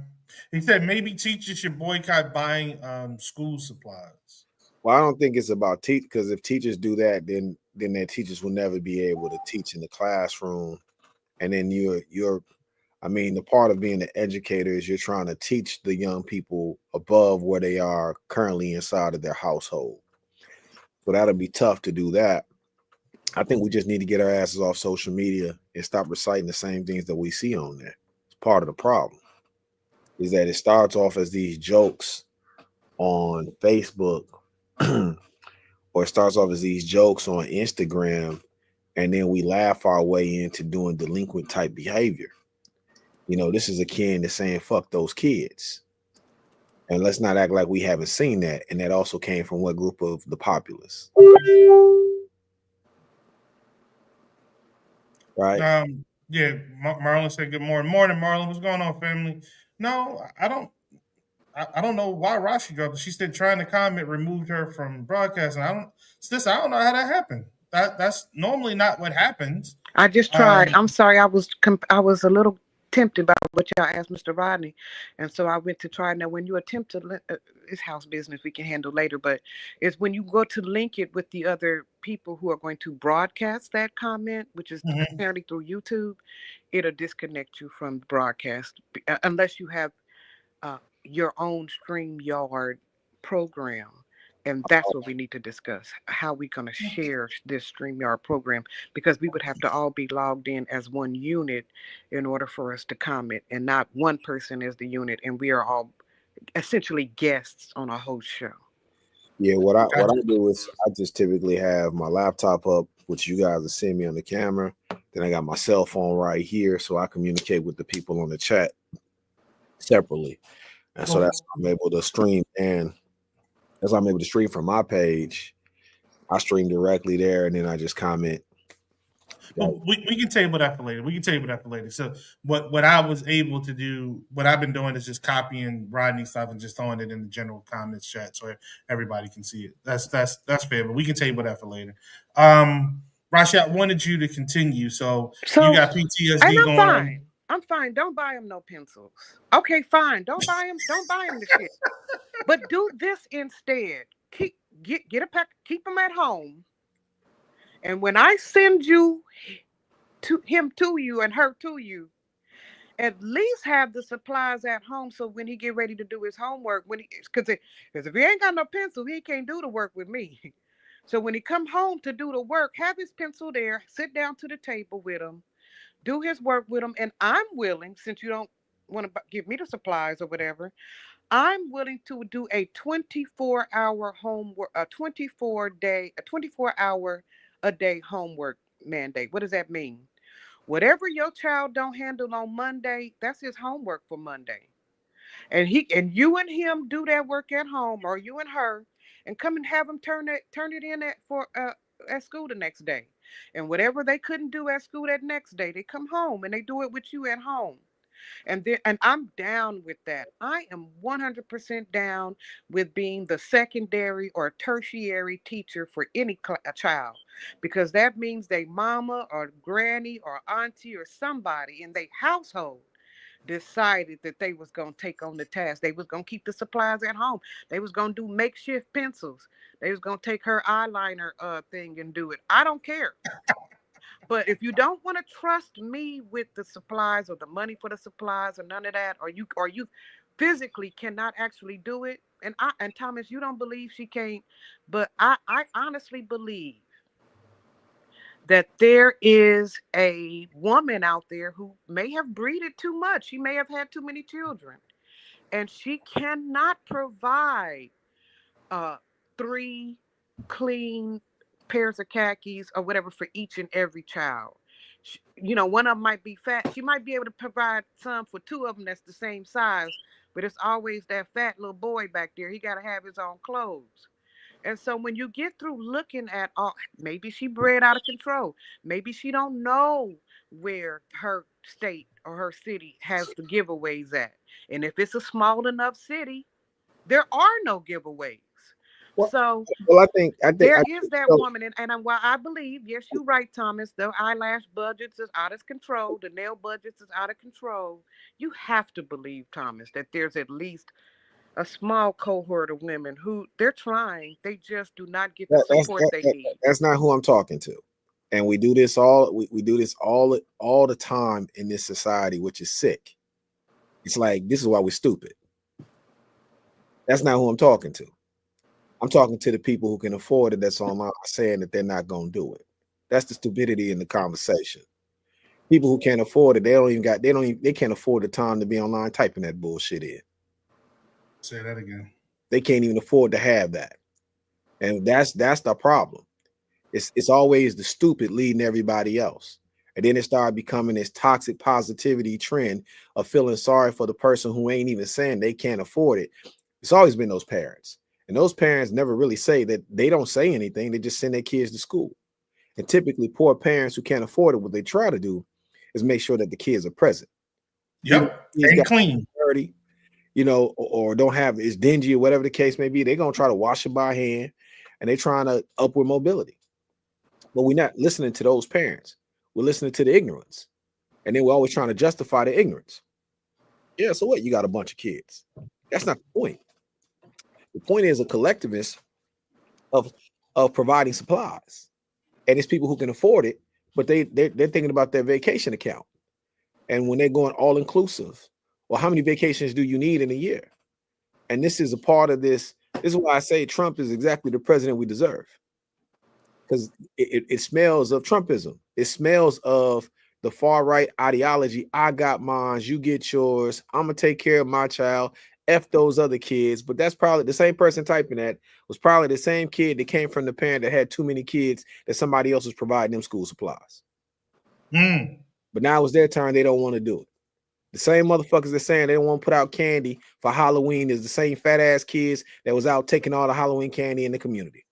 He said maybe teachers should boycott buying school supplies. Well, I don't think it's about teach because if teachers do that, then their teachers will never be able to teach in the classroom. And then I mean, the part of being an educator is you're trying to teach the young people above where they are currently inside of their household. So that'll be tough to do that. I think we just need to get our asses off social media and stop reciting the same things that we see on there. It's part of the problem is that it starts off as these jokes on Facebook or it starts off as these jokes on Instagram, and then we laugh our way into doing delinquent type behavior. This is akin to saying fuck those kids. And let's not act like we haven't seen that. And that also came from what group of the populace? Right? Yeah, Marlon said good morning. Morning, Marlon. What's going on, family? No, I don't. I don't know why Rashi dropped. She said trying to comment removed her from broadcasting. I don't know how that happened. That's normally not what happens. I just tried. Um, I'm sorry. I was a little tempted by what y'all asked Mr. Rodney, and so I went to try. Now, when you attempt to it's house business we can handle later, but it's when you go to link it with the other people who are going to broadcast that comment, which is mhm. apparently through YouTube, it'll disconnect you from the broadcast unless you have your own StreamYard program. And that's what we need to discuss. How we going to share this StreamYard program, because we would have to all be logged in as one unit in order for us to comment, and not one person as the unit. And we are all essentially guests on a host show. Yeah, what I Gotcha. do is I just typically have my laptop up, which you guys are seeing me on the camera. Then I got my cell phone right here, so I communicate with the people on the chat separately. And so Cool. that's how I'm able to stream. And as I'm able to stream from my page, I stream directly there and then I just comment. Like, Well, we can table that for later. We can table that for later. So what I was able to do, what I've been doing is just copying Rodney's stuff and just throwing it in the general comments chat so everybody can see it. That's fair, but we can table that for later. Rashi, I wanted you to continue. So you So, got and PTSD I'm going on. fine. I'm fine. Don't buy him no pencils. Okay, fine. Don't buy him. Don't buy him the shit. But do this instead. Get a pack. Keep him at home. And when I send you to him to you and her to you, at least have the supplies at home, so when he get ready to do his homework, when he because if he ain't got no pencil, he can't do the work with me. So when he come home to do the work, have his pencil there, sit down to the table with him, do his work with him, and I'm willing, since you don't want to give me the supplies or whatever, I'm willing to do a 24-hour homework, a 24-hour a day homework mandate. What does that mean? Whatever your child don't handle on Monday, that's his homework for Monday. And you and him do that work at home, or you and her, and come and have them turn it in at school the next day. And whatever they couldn't do at school that next day, they come home and they do it with you at home. And I'm down with that. I am 100% down with being the secondary or tertiary teacher for any a child, because that means they mama or granny or auntie or somebody in their household decided that they was going to take on the task. They was going to keep the supplies at home. They was going to do makeshift pencils. They was going to take her eyeliner thing and do it. I don't care. But if you don't want to trust me with the supplies or the money for the supplies or none of that, or you physically cannot actually do it, and Thomas, you don't believe she can't, but I honestly believe that there is a woman out there who may have breeded too much. She may have had too many children, and she cannot provide 3 clean pairs of khakis or whatever for each and every child. One of them might be fat. She might be able to provide some for 2 of them that's the same size, but it's always that fat little boy back there. He got to have his own clothes. And so when you get through looking at all, maybe she bred out of control. Maybe she don't know where her state or her city has the giveaways at. And if it's a small enough city, there are no giveaways. Well, So I think there is that so. woman, and while I believe, yes, you're right, Thomas, the eyelash budgets is out of control, the nail budgets is out of control. You have to believe, Thomas, that there's at least a small cohort of women who they're trying, they just do not get the support they need. That's not who I'm talking to. And we do this all the time in this society, which is sick. It's like, this is why we're stupid. That's not who I'm talking to. I'm talking to the people who can afford it, that's online, saying that they're not going to do it. That's the stupidity in the conversation. People who can't afford it, they can't afford the time to be online typing that bullshit in. Say that again. They can't even afford to have that. And that's the problem. It's always the stupid leading everybody else. And then it started becoming this toxic positivity trend of feeling sorry for the person who ain't even saying they can't afford it. It's always been those parents. And those parents never really say that. They don't say anything. They just send their kids to school. And typically poor parents who can't afford it, what they try to do is make sure that the kids are present. Yep. And clean. Dirty, or don't have, is dingy or whatever the case may be. They're going to try to wash it by hand, and they're trying to upward mobility. But we're not listening to those parents. We're listening to the ignorance. And then we're always trying to justify the ignorance. Yeah, so what? You got a bunch of kids. That's not the point. The point is a collectivist of providing supplies. And it's people who can afford it, but they're thinking about their vacation account. And when they're going all inclusive, well, how many vacations do you need in a year? And this is a part of this. This is why I say Trump is exactly the president we deserve. Because it smells of Trumpism. It smells of the far right ideology. I got mine, you get yours. I'm gonna take care of my child. F those other kids. But that's probably the same person typing that was probably the same kid that came from the parent that had too many kids that somebody else was providing them school supplies. But now it's their turn. They don't want to do it. The same motherfuckers that saying they don't want to put out candy for Halloween is the same fat ass kids that was out taking all the Halloween candy in the community.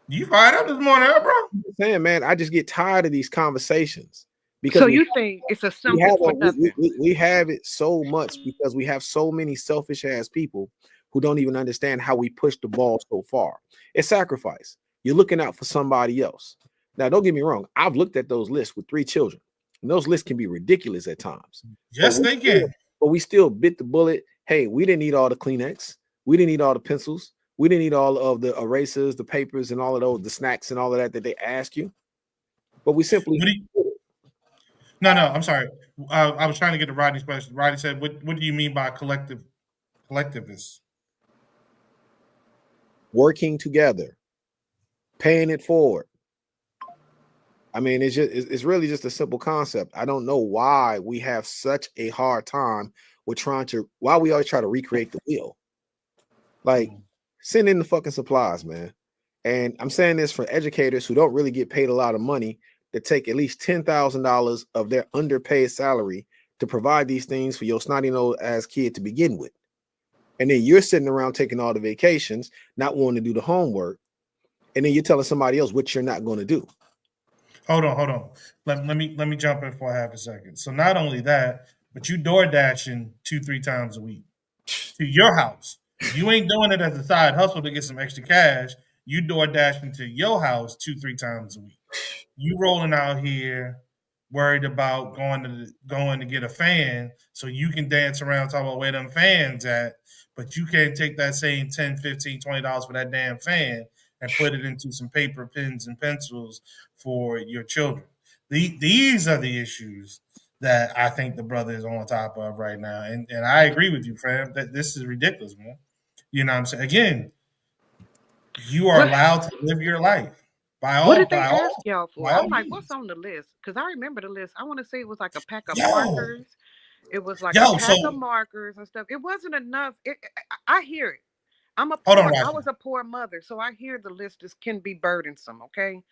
You fired up this morning, bro? I'm saying, man, I just get tired of these conversations. Because so you think it's a something for nothing? We have it so much because we have so many selfish ass people who don't even understand how we push the ball so far. It's sacrifice. You're looking out for somebody else. Now, don't get me wrong. I've looked at those lists with 3 children. And those lists can be ridiculous at times. Yes, they can. But we still bit the bullet. Hey, we didn't need all the Kleenex. We didn't need all the pencils. We didn't need all of the erasers, the papers, and all of those, the snacks and all of that they ask you. But we simply... No, I'm sorry. I was trying to get to Rodney's question. Rodney said, what do you mean by collectivists? Working together. Paying it forward. I mean, it's really just a simple concept. I don't know why we have such a hard time with why we always try to recreate the wheel. Like, send in the fucking supplies, man. And I'm saying this for educators who don't really get paid a lot of money, that take at least $10,000 of their underpaid salary to provide these things for your snotty nose ass kid to begin with. And then you're sitting around taking all the vacations, not wanting to do the homework. And then you're telling somebody else what you're not going to do. Hold on. Let me jump in for half a second. So not only that, but you door dashing 2-3 times a week to your house. You ain't doing it as a side hustle to get some extra cash. You door dashing to your house 2-3 times a week. You rolling out here worried about going to get a fan so you can dance around talking about where them fans at, but you can't take that same 10, 15, $20 for that damn fan and put it into some paper, pens, and pencils for your children. These are the issues that I think the brother is on top of right now. And I agree with you, fam, that this is ridiculous, man. You know what I'm saying? Again, you are What allowed to live your life. By what all did they by ask all y'all by for? I'm all like, what's means. on the list? Because I remember the list. I want to say it was like a pack of Yo, markers. It was like a yo, pack of so markers and stuff. It wasn't enough. I hear it. hold on, I Rashi. was a poor mother, so I hear the list is can be burdensome, okay?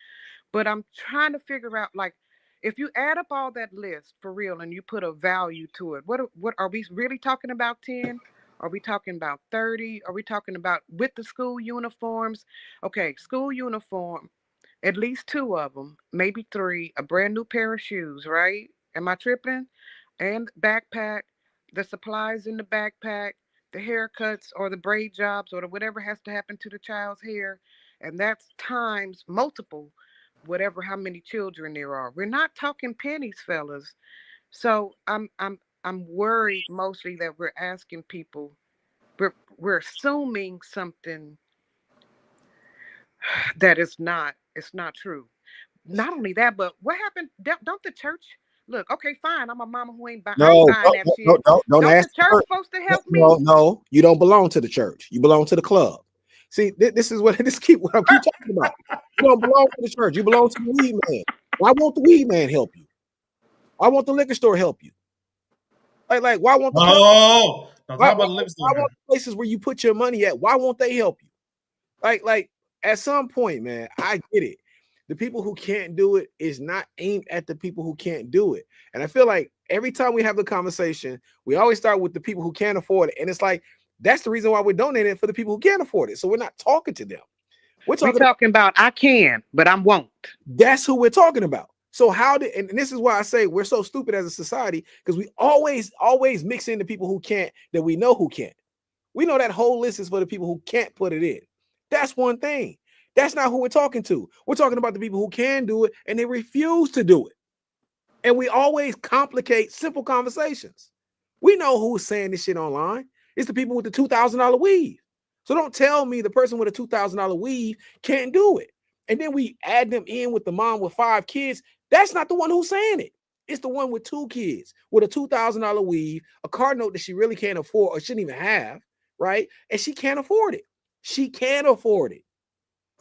But I'm trying to figure out like if you add up all that list for real and you put a value to it, what are we really talking about 10? Are we talking about 30? Are we talking about with the school uniforms? Okay, school uniform, at least two of them, maybe three, a brand new pair of shoes, right? Am I tripping? And backpack, the supplies in the backpack, the haircuts or the braid jobs or the whatever has to happen to the child's hair. And that's times multiple, whatever how many children there are. We're not talking pennies, fellas. So I'm worried mostly that we're asking people, we're assuming something that is not, it's not true. Not only that, but what happened? Don't the church look? Okay, fine. I'm a mama who ain't buy. I ain't No, buying that shit. don't Don't ask the the church church. supposed to No, help no, me? no, you don't belong to the church. You belong to the club. See, this is what what I keep talking about. You don't belong to the church. You belong to the weed man. Why won't the weed man help you? Why won't the liquor store help you? Why won't the club? Oh, don't Why, talk why, about the liquor why store won't now. the places where you put your money at? Why won't they help you? Like at some point, man, I get it. The people who can't do it is not aimed at the people who can't do it. And I feel like every time we have the conversation, we always start with the people who can't afford it. And it's like, that's the reason why we're donating for the people who can't afford it. So we're not talking to them. We're We talking about talking about I can, but I won't. that's who we're talking about. So how did and this is why I say we're so stupid as a society because we always mix in the people who can't that we know who can't. We know that whole list is for the people who can't put it in. That's one thing. That's not who we're talking to. We're talking about the people who can do it and they refuse to do it. And we always complicate simple conversations. We know who's saying this shit online. It's the people with the $2,000 weave. So don't tell me the person with a $2,000 weave can't do it. And then we add them in with the mom with 5 kids. That's not the one who's saying it. It's the one with 2 kids with a $2,000 weave, a car note that she really can't afford or shouldn't even have, right? And she can't afford it. She can't afford it.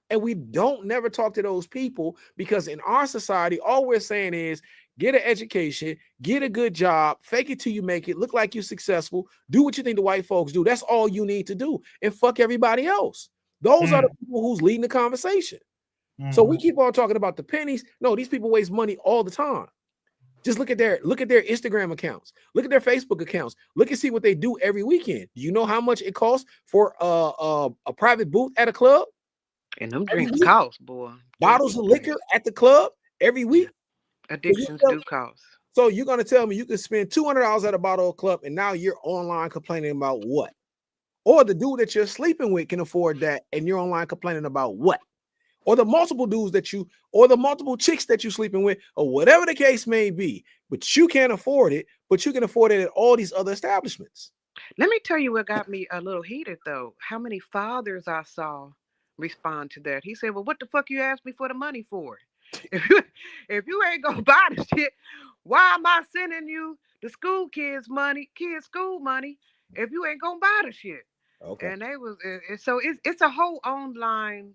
And we don't never talk to those people because in our society, all we're saying is get an education, get a good job, fake it till you make it, look like you're successful, do what you think the white folks do. That's all you need to do and fuck everybody else. Those are the people who's leading the conversation. So we keep on talking about the pennies. No, these people waste money all the time. Just look at their Instagram accounts, look at their Facebook accounts, look and see what they do every weekend. Do you know how much it costs for a private booth at a club? And them Every drinks week, cost, boy. bottles Jesus of liquor Christ. at the club every Yeah. week. Addictions do cost. So you're gonna tell me you can spend $200 at a bottle of club, and now you're online complaining about what? Or the dude that you're sleeping with can afford that, and you're online complaining about what? Or the multiple dudes or the multiple chicks that you're sleeping with, or whatever the case may be, but you can't afford it, but you can afford it at all these other establishments. Let me tell you what got me a little heated though. How many fathers I saw respond to that. He said, "Well, what the fuck you asked me for the money for? If you if you ain't gonna buy the shit, why am I sending you the school kids school money if you ain't gonna buy the shit?" Okay. And they was so it's a whole online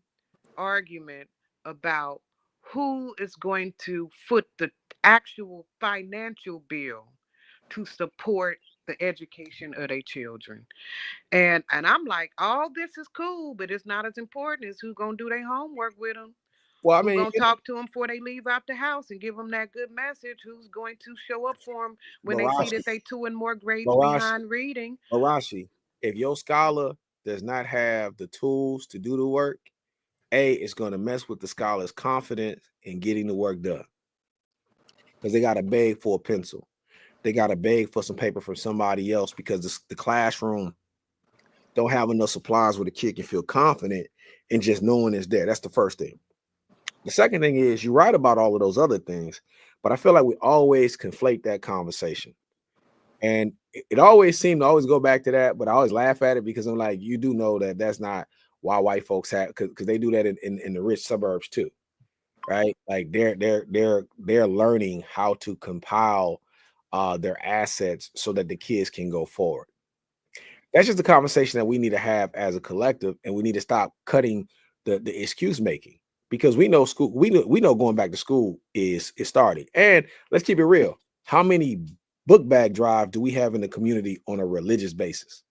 argument about who is going to foot the actual financial bill to support the education of their children. And I'm like, all this is cool, but it's not as important as who gonna do their homework with them, Well, I who mean, gonna talk to them before they leave out the house and give them that good message, who's going to show up for them when they see Marashi, that they 2 and more grades Marashi, behind reading. Marashi, if your scholar does not have the tools to do the work, it's going to mess with the scholar's confidence in getting the work done. Because they got to beg for a pencil. They got to beg for some paper from somebody else because the classroom don't have enough supplies where the kid can feel confident in just knowing it's there. That's the first thing. The second thing is you're right about all of those other things, but I feel like we always conflate that conversation. And it always seemed to always go back to that, but I always laugh at it because I'm like, you do know that that's not why white folks have, because they do that in the rich suburbs too, right? Like they're learning how to compile their assets so that the kids can go forward. That's just the conversation that we need to have as a collective, and we need to stop cutting the excuse making, because we know school, we know going back to school is starting. And let's keep it real. How many book bag drive do we have in the community on a religious basis?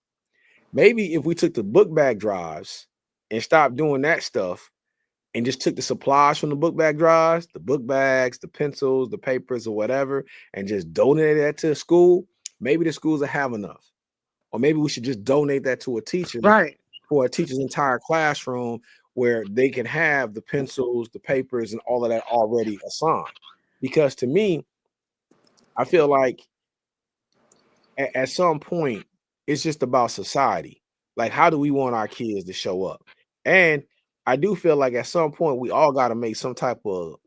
Maybe if we took the book bag drives and stopped doing that stuff and just took the supplies from the book bag drives, the book bags, the pencils, the papers, or whatever, and just donated that to a school, maybe the schools will have enough. Or maybe we should just donate that to a teacher, Right. for a teacher's entire classroom, where they can have the pencils, the papers, and all of that already assigned. Because to me, I feel like at some point, it's just about society. Like, how do we want our kids to show up? And I do feel like at some point, we all got to make some type of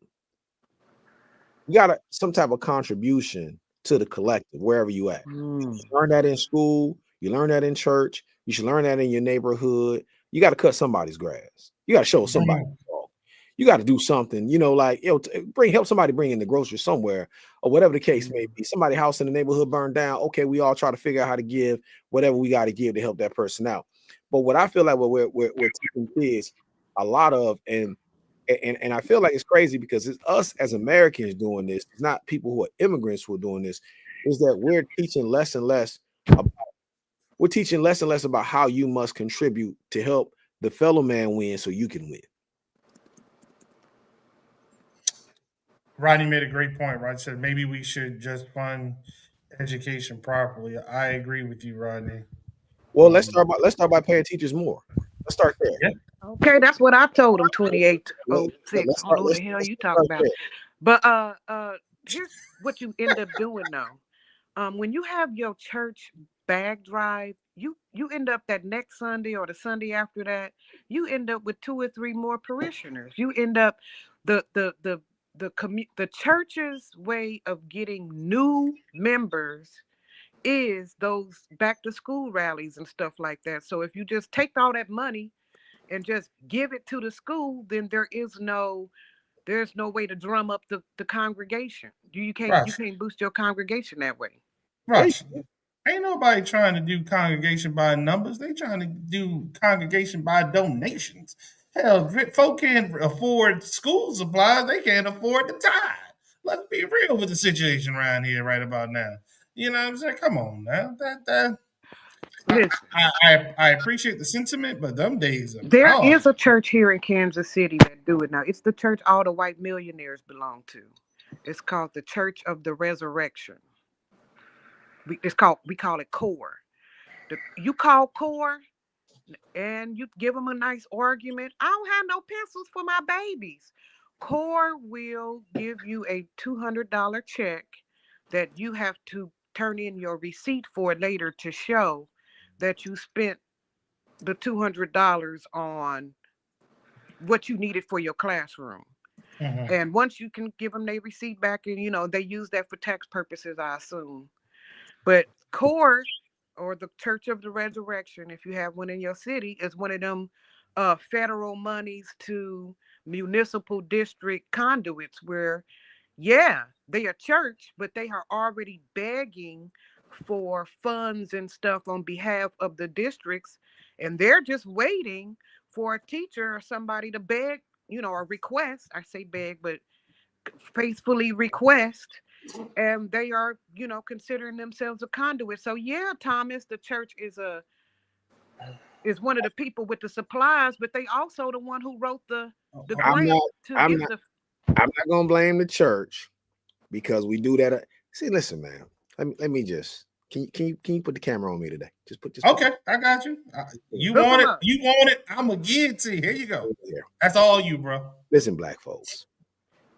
contribution to the collective, wherever you at. You learn that in school, you learn that in church, you should learn that in your neighborhood. You got to cut somebody's grass. You got to show somebody. You got to do something, like, help somebody bring in the groceries somewhere, or whatever the case may be. Somebody's house in the neighborhood burned down. Okay, we all try to figure out how to give whatever we got to give to help that person out. But what I feel like we're teaching kids a lot of, and I feel like it's crazy because it's us as Americans doing this. It's not people who are immigrants who are doing this. Is that we're teaching less and less about how you must contribute to help the fellow man win so you can win. Rodney made a great point, right? Said maybe we should just fund education properly. I agree with you, Rodney. Well, let's start by paying teachers more. Let's start there. Yeah. Okay, that's what I told them. 2806. I don't know what the hell you talking about. But here's what you end up doing though. When you have your church bag drive, you end up that next Sunday or the Sunday after that, you end up with 2 or 3 more parishioners. You end up the church's way of getting new members is those back to school rallies and stuff like that. So if you just take all that money and just give it to the school, then there's no way to drum up the congregation. You can't boost your congregation that way. Rush. Ain't nobody trying to do congregation by numbers. They trying to do congregation by donations. Hell, if folk can't afford school supplies, they can't afford the tithe. Let's be real with the situation around here right about now. You know what I'm saying? Come on now. Listen, I appreciate the sentiment, but them days are there gone. is a church here in Kansas City that do it now. It's the church all the white millionaires belong to. It's called the Church of the Resurrection. We call it CORE. You call CORE and you give them a nice argument. I don't have no pencils for my babies. CORE will give you a $200 check that you have to turn in your receipt for later to show that you spent the $200 on what you needed for your classroom. Mhm. And once you can give them their receipt back, and they use that for tax purposes, I assume. But CORE, or the Church of the Resurrection, if you have one in your city, is one of them federal monies to municipal district conduits where, yeah, they are church, but they are already begging for funds and stuff on behalf of the districts, and they're just waiting for a teacher or somebody to beg, or request. I say beg, but faithfully request, and they are, considering themselves a conduit. So yeah, Thomas, the church is one of the people with the supplies, but they also the one who wrote the grant to I'm get not, the. I'm not gonna blame the church because we do that. See, listen, man. Let me just Can you put the camera on me today? Just put Okay, I got you. You Look want 'em it? up. You want it? I'm gonna give it to you. Here you go. here. That's all you, bro. Listen, black folks,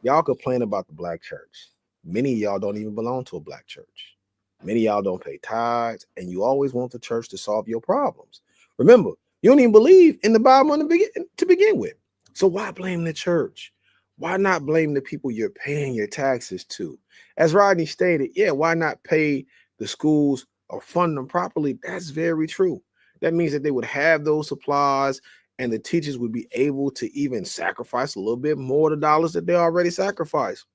y'all complain about the black church. Many of y'all don't even belong to a black church. Many of y'all don't pay tithes, and you always want the church to solve your problems. Remember, you don't even believe in the Bible to begin with. So why blame the church? Why not blame the people you're paying your taxes to? As Rodney stated, yeah, why not pay the schools or fund them properly? That's very true. That means that they would have those supplies and the teachers would be able to even sacrifice a little bit more of the dollars that they already sacrificed.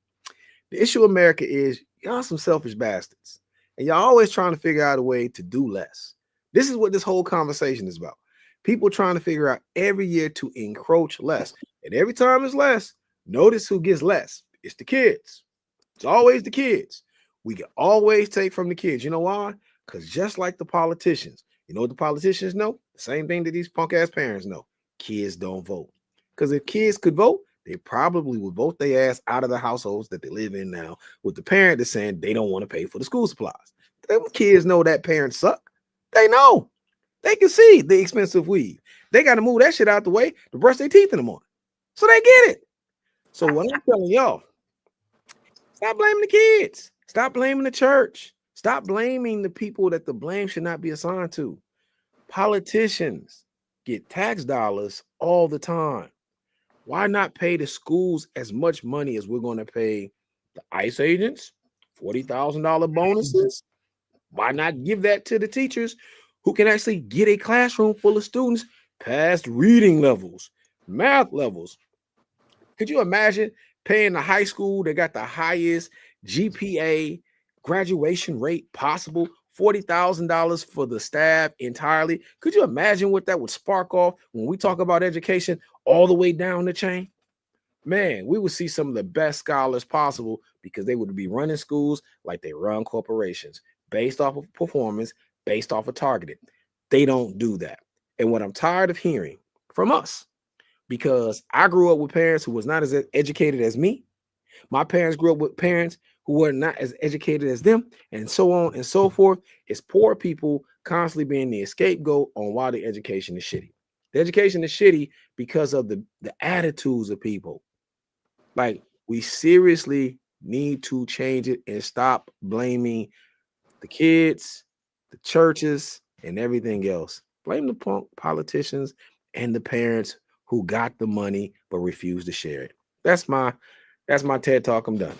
The issue of America is y'all some selfish bastards, and y'all always trying to figure out a way to do less. This is what this whole conversation is about. People trying to figure out every year to encroach less, and every time it's less, notice who gets less. It's the kids. It's always the kids. We can always take from the kids. You know why? Because just like the politicians, you know what the politicians know? The same thing that these punk ass parents know. Kids don't vote. Because if kids could vote, they probably would vote their ass out of the households that they live in now, with the parent that's saying they don't want to pay for the school supplies. Them kids know that parents suck. They know. They can see the expensive weed. They got to move that shit out the way to brush their teeth in the morning. So they get it. So what I'm telling y'all, stop blaming the kids. Stop blaming the church. Stop blaming the people that the blame should not be assigned to. Politicians get tax dollars all the time. Why not pay the schools as much money as we're going to pay the ICE agents? $40,000 bonuses. Why not give that to the teachers who can actually get a classroom full of students past reading levels, math levels? Could you imagine paying the high school that got the highest GPA graduation rate possible, $40,000 for the staff entirely? Could you imagine what that would spark off when we talk about education all the way down the chain? Man, we would see some of the best scholars possible because they would be running schools like they run corporations, based off of performance, based off of targeted. They don't do that. And what I'm tired of hearing from us, because I grew up with parents who was not as educated as me. My parents grew up with parents who were not as educated as them, and so on and so forth. It's poor people constantly being the scapegoat on why the education is shitty. The education is shitty because of the attitudes of people. Like, we seriously need to change it and stop blaming the kids, the churches, and everything else. Blame the punk politicians and the parents who got the money but refused to share it. That's my TED talk. I'm done.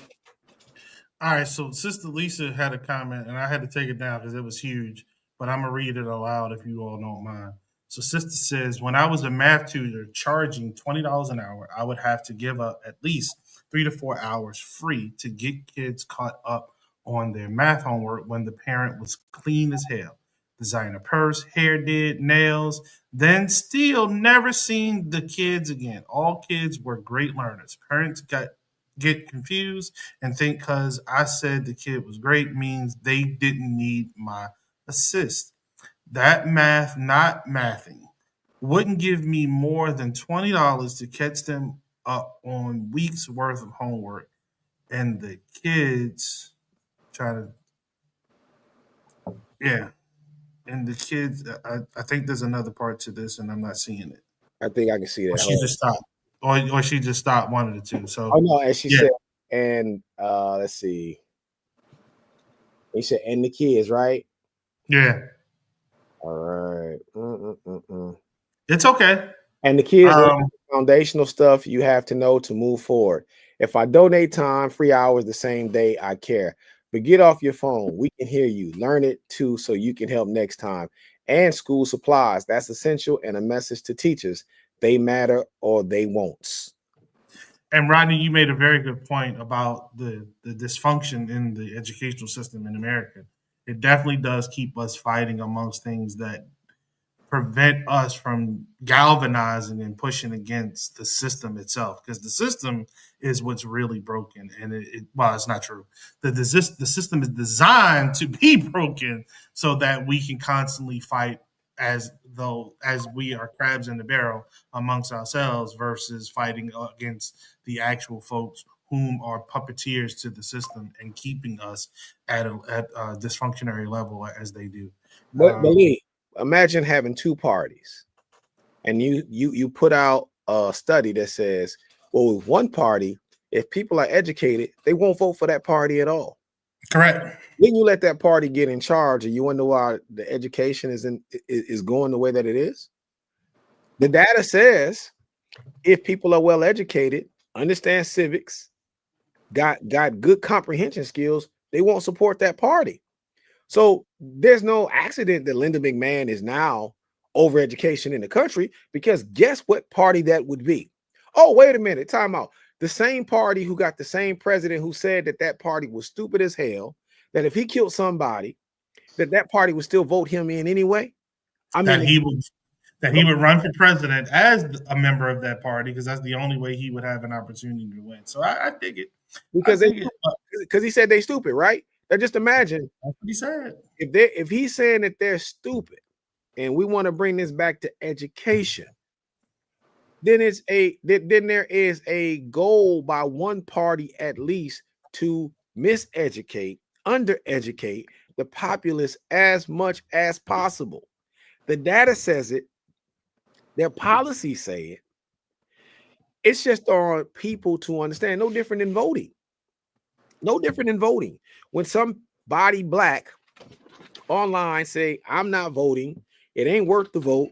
All right, so Sister Lisa had a comment, and I had to take it down because it was huge, but I'm going to read it aloud if you all don't mind. So, Sister says, when I was a math tutor charging $20 an hour, I would have to give up at least 3 to 4 hours free to get kids caught up on their math homework when the parent was clean as hell. Design a purse, hair did, nails, then still never seen the kids again. All kids were great learners. Parents get confused and think because I said the kid was great means they didn't need my assist. That math, not mathing, wouldn't give me more than $20 to catch them up on weeks worth of homework. And the kids try to, yeah. And the kids, I think there's another part to this, and I'm not seeing it. I think I can see Or that. she just stopped, or she just stopped one of the two. So, Oh no, and she yeah, said, and let's see. They said, and the kids, right? yeah, All right. Mm-mm-mm-mm. it's okay. And the kids learn Um, foundational stuff you have to know to move forward. If I donate time, free hours the same day, I care. But get off your phone. We can hear you. Learn it too so you can help next time. And school supplies. That's essential and a message to teachers. They matter or they won't. And Rodney, you made a very good point about the dysfunction in the educational system in America. It definitely does keep us fighting amongst things that prevent us from galvanizing and pushing against the system itself, because the system is what's really broken. And well, it's not true. The system is designed to be broken so that we can constantly fight as we are crabs in the barrel amongst ourselves versus fighting against the actual folks whom are puppeteers to the system and keeping us at a dysfunctionary level as they do. But Lee, imagine having two parties, and you put out a study that says, well, with one party, if people are educated, they won't vote for that party at all. Correct. Then you let that party get in charge, and you wonder why the education is going the way that it is. The data says if people are well educated, understand civics, got good comprehension skills, they won't support that party. So there's no accident that Linda McMahon is now over education in the country, because guess what party that would be? Oh, wait a minute, time out. The same party who got the same president who said that party was stupid as hell, that if he killed somebody, that party would still vote him in anyway. I mean, he would run for president as a member of that party, because that's the only way he would have an opportunity to win. So I dig it. Because he said they stupid, right? Now just imagine that's what he said. If he's saying that they're stupid, and we want to bring this back to education, then there is a goal by one party at least to miseducate, undereducate the populace as much as possible. The data says it. Their policies say it. It's just on people to understand. No different than voting. No different than voting. When somebody black online say, I'm not voting, it ain't worth the vote,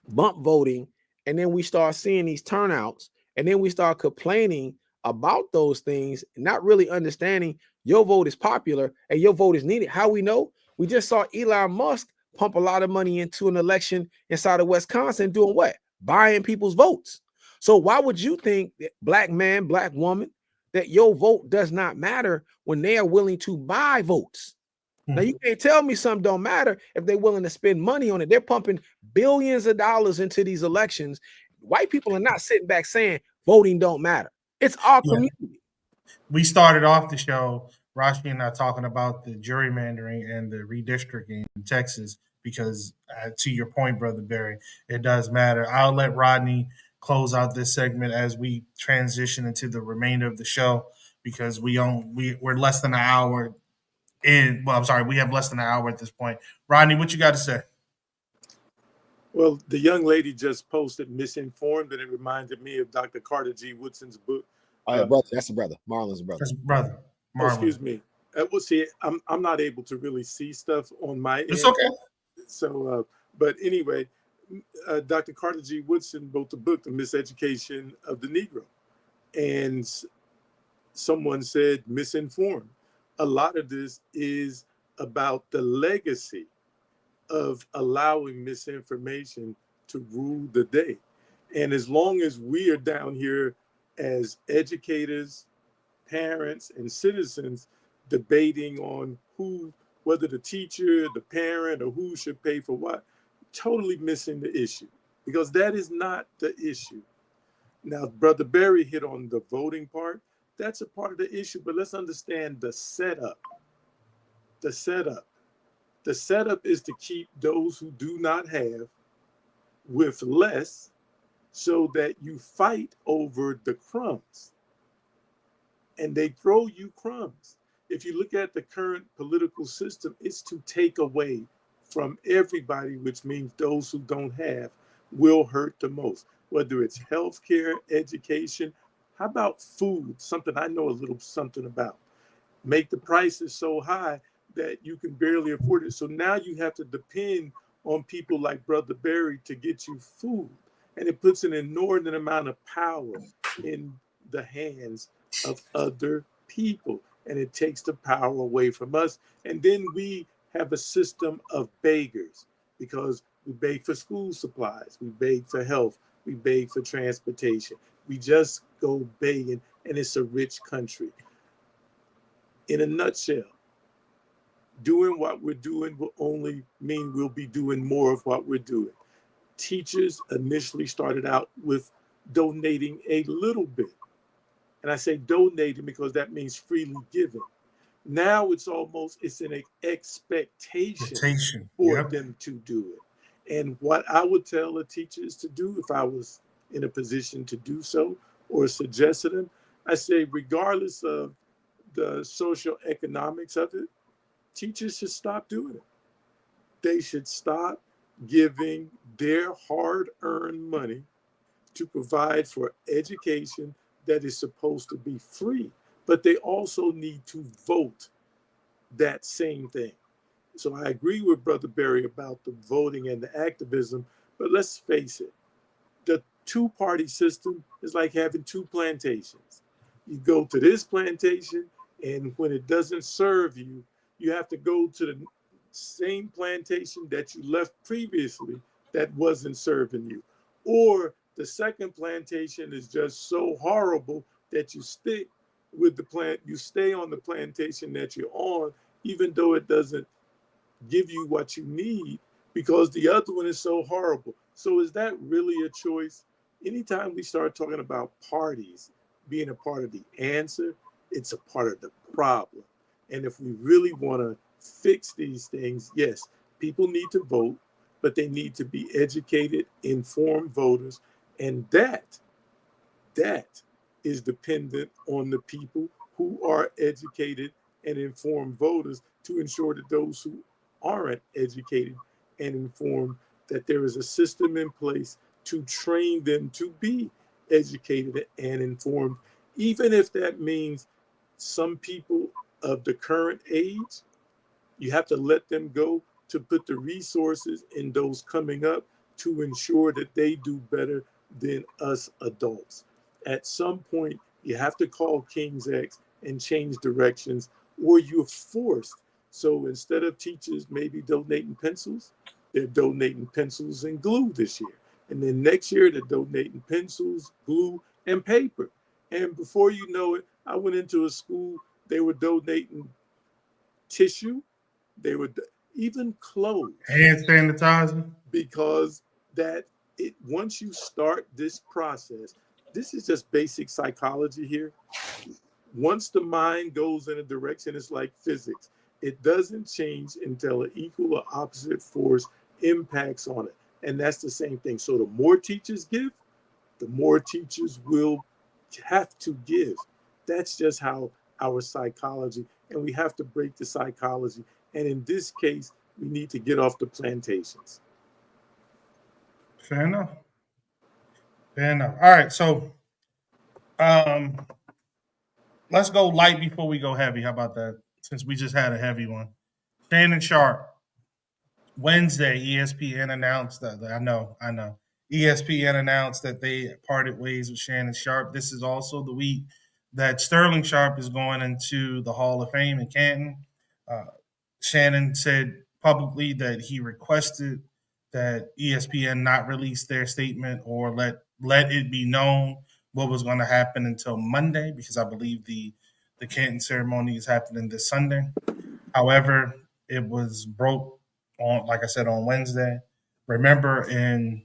bump voting, and then we start seeing these turnouts, and then we start complaining about those things, not really understanding your vote is popular and your vote is needed. How we know? We just saw Elon Musk pump a lot of money into an election inside of Wisconsin, doing what? Buying people's votes. So why would you think that black man, black woman, that your vote does not matter when they are willing to buy votes? Now, you can't tell me something don't matter if they're willing to spend money on it. They're pumping billions of dollars into these elections. White people are not sitting back saying voting don't matter. It's our community. We started off the show, Rashi and I, talking about the gerrymandering and the redistricting in Texas, because to your point, Brother Barry, it does matter. I'll let Rodney close out this segment as we transition into the remainder of the show, because we're less than an hour in. Well, I'm sorry, we have less than an hour at this point. Rodney, what you got to say? Well, the young lady just posted misinformed, and it reminded me of Dr. Carter G. Woodson's book. Brother, that's the brother. Marlon's brother. That's brother. Oh, excuse me. Well, see, I'm not able to really see stuff on my end. It's okay. So, but anyway, Dr. Carter G. Woodson wrote the book, The Miseducation of the Negro. And someone said misinformed. A lot of this is about the legacy of allowing misinformation to rule the day. And as long as we are down here as educators, parents, and citizens debating on whether the teacher, the parent, or who should pay for what, totally missing the issue, because that is not the issue. Now, Brother Barry hit on the voting part. That's a part of the issue, but let's understand the setup. The setup. The setup is to keep those who do not have with less, so that you fight over the crumbs. And they throw you crumbs. If you look at the current political system, it's to take away from everybody, which means those who don't have will hurt the most, whether it's healthcare, education. How about food? Something I know a little something about. Make the prices so high that you can barely afford it. So now you have to depend on people like Brother Barry to get you food. And it puts an inordinate amount of power in the hands of other people. And it takes the power away from us. And then we have a system of beggars, because we beg for school supplies, we beg for health, we beg for transportation. We just go begging, and it's a rich country. In a nutshell, doing what we're doing will only mean we'll be doing more of what we're doing. Teachers initially started out with donating a little bit. And I say donating because that means freely given. Now it's an expectation for them to do it. And what I would tell the teachers to do, if I was in a position to do so or suggest to them, I say, regardless of the social economics of it, teachers should stop doing it. They should stop giving their hard earned money to provide for education that is supposed to be free. But they also need to vote that same thing. So I agree with Brother Barry about the voting and the activism, but let's face it, the two-party system is like having two plantations. You go to this plantation, and when it doesn't serve you, you have to go to the same plantation that you left previously that wasn't serving you. Or the second plantation is just so horrible that you stick with the plant, you stay on the plantation that you're on, even though it doesn't give you what you need because the other one is so horrible. So is that really a choice? Anytime we start talking about parties being a part of the answer, it's a part of the problem. And if we really want to fix these things, yes, people need to vote, but they need to be educated, informed voters. And that is dependent on the people who are educated and informed voters to ensure that those who aren't educated and informed, that there is a system in place to train them to be educated and informed, even if that means some people of the current age, you have to let them go to put the resources in those coming up to ensure that they do better than us adults. At some point, you have to call King's X and change directions, or you're forced. So instead of teachers maybe donating pencils, they're donating pencils and glue this year. And then next year, they're donating pencils, glue, and paper. And before you know it, I went into a school, they were donating tissue, they were even clothes, Hand sanitizer. because that it once you start this process, this is just basic psychology here. Once the mind goes in a direction, it's like physics. It doesn't change until an equal or opposite force impacts on it. And that's the same thing. So the more teachers give, the more teachers will have to give. That's just how our psychology, and we have to break the psychology. And in this case, we need to get off the plantations. Fair enough. Fair enough. All right, so um, let's go light before we go heavy. How about that? Since we just had a heavy one. Shannon Sharp. Wednesday, ESPN announced that I know. ESPN announced that they parted ways with Shannon Sharp. This is also the week that Sterling Sharp is going into the Hall of Fame in Canton. Uh, Shannon said publicly that he requested that ESPN not release their statement or let it be known what was going to happen until Monday, because I believe the Canton ceremony is happening this Sunday. However, it was broke on, like I said, on Wednesday. Remember, in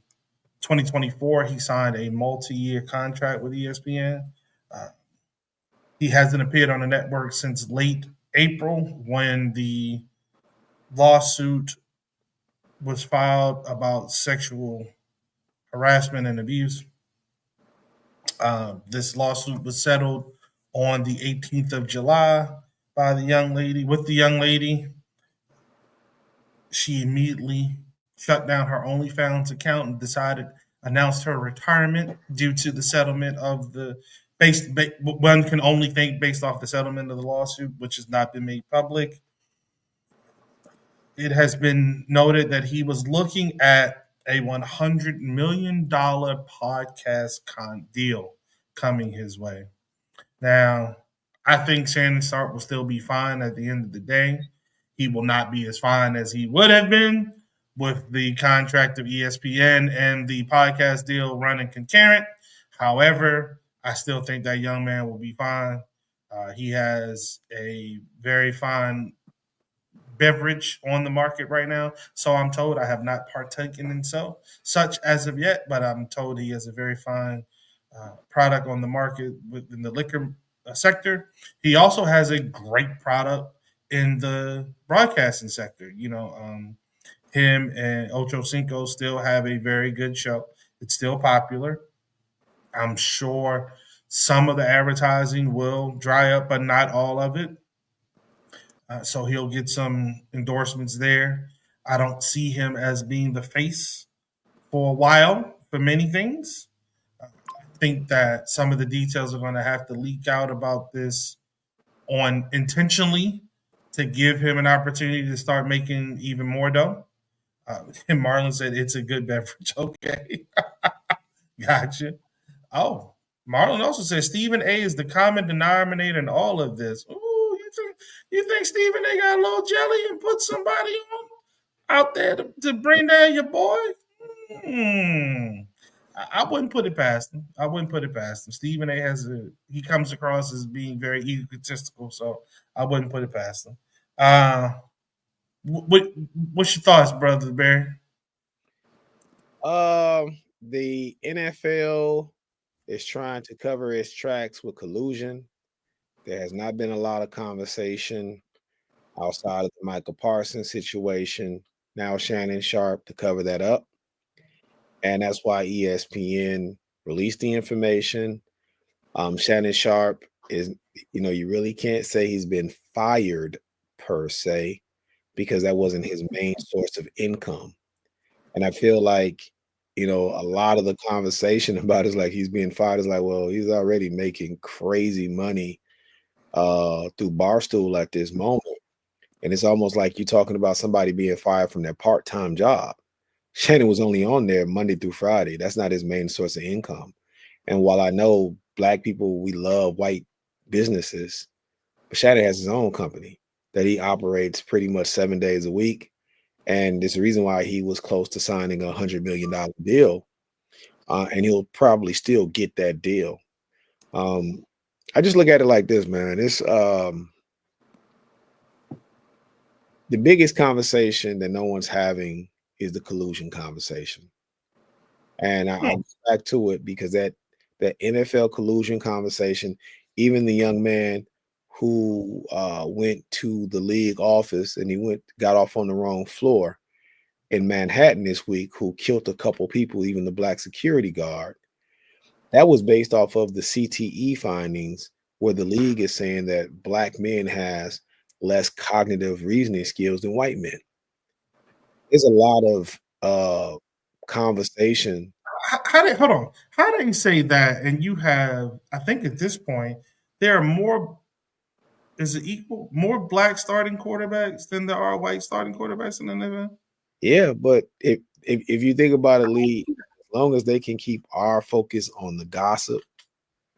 2024, he signed a multi-year contract with ESPN. Uh, he hasn't appeared on the network since late April, when the lawsuit was filed about sexual harassment and abuse. This lawsuit was settled on the 18th of July by the young lady. With the young lady, she immediately shut down her OnlyFans account and announced her retirement due to the settlement of the one can only think based off the settlement of the lawsuit, which has not been made public. It has been noted that he was looking at a $100 million podcast deal coming his way. Now, I think Shannon Sharp will still be fine at the end of the day. He will not be as fine as he would have been with the contract of ESPN and the podcast deal running concurrent. However, I still think that young man will be fine. He has a very fine beverage on the market right now. So I'm told. I have not partaken in such as of yet, but I'm told he has a very fine product on the market within the liquor sector. He also has a great product in the broadcasting sector. Him and Ocho Cinco still have a very good show. It's still popular. I'm sure some of the advertising will dry up, but not all of it. So he'll get some endorsements there. I don't see him as being the face for a while for many things. I think that some of the details are going to have to leak out about this on intentionally to give him an opportunity to start making even more dough. And Marlon said it's a good beverage. Okay, gotcha. Oh, Marlon also says Stephen A is the common denominator in all of this. Ooh, you think Stephen A got a little jelly and put somebody on out there to bring down your boy? Hmm. I wouldn't put it past him. I wouldn't put it past him. Stephen A he comes across as being very egotistical, so I wouldn't put it past him. What what's your thoughts, brother Barry? The NFL is trying to cover its tracks with collusion. There has not been a lot of conversation outside of the Michael Parsons situation. Now Shannon Sharp to cover that up. And that's why ESPN released the information. Shannon Sharp is, you really can't say he's been fired per se because that wasn't his main source of income. And I feel like, a lot of the conversation about is like he's being fired is like, well, he's already making crazy money through Barstool at this moment. And it's almost like you're talking about somebody being fired from their part-time job. Shannon was only on there Monday through Friday. That's not his main source of income. And while I know Black people, we love white businesses, but Shannon has his own company that he operates pretty much 7 days a week. And there's a reason why he was close to signing a $100 million deal. And he'll probably still get that deal. I just look at it like this, man. It's the biggest conversation that no one's having is the collusion conversation. And I'll get back to it because that NFL collusion conversation, even the young man who went to the league office and he got off on the wrong floor in Manhattan this week, who killed a couple people, even the Black security guard. That was based off of the CTE findings, where the league is saying that Black men has less cognitive reasoning skills than white men. There's a lot of conversation. Hold on? How do you say that? And you have, I think at this point, there are more. Is it equal? More Black starting quarterbacks than there are white starting quarterbacks in the NFL? Yeah, but if you think about a league, as long as they can keep our focus on the gossip,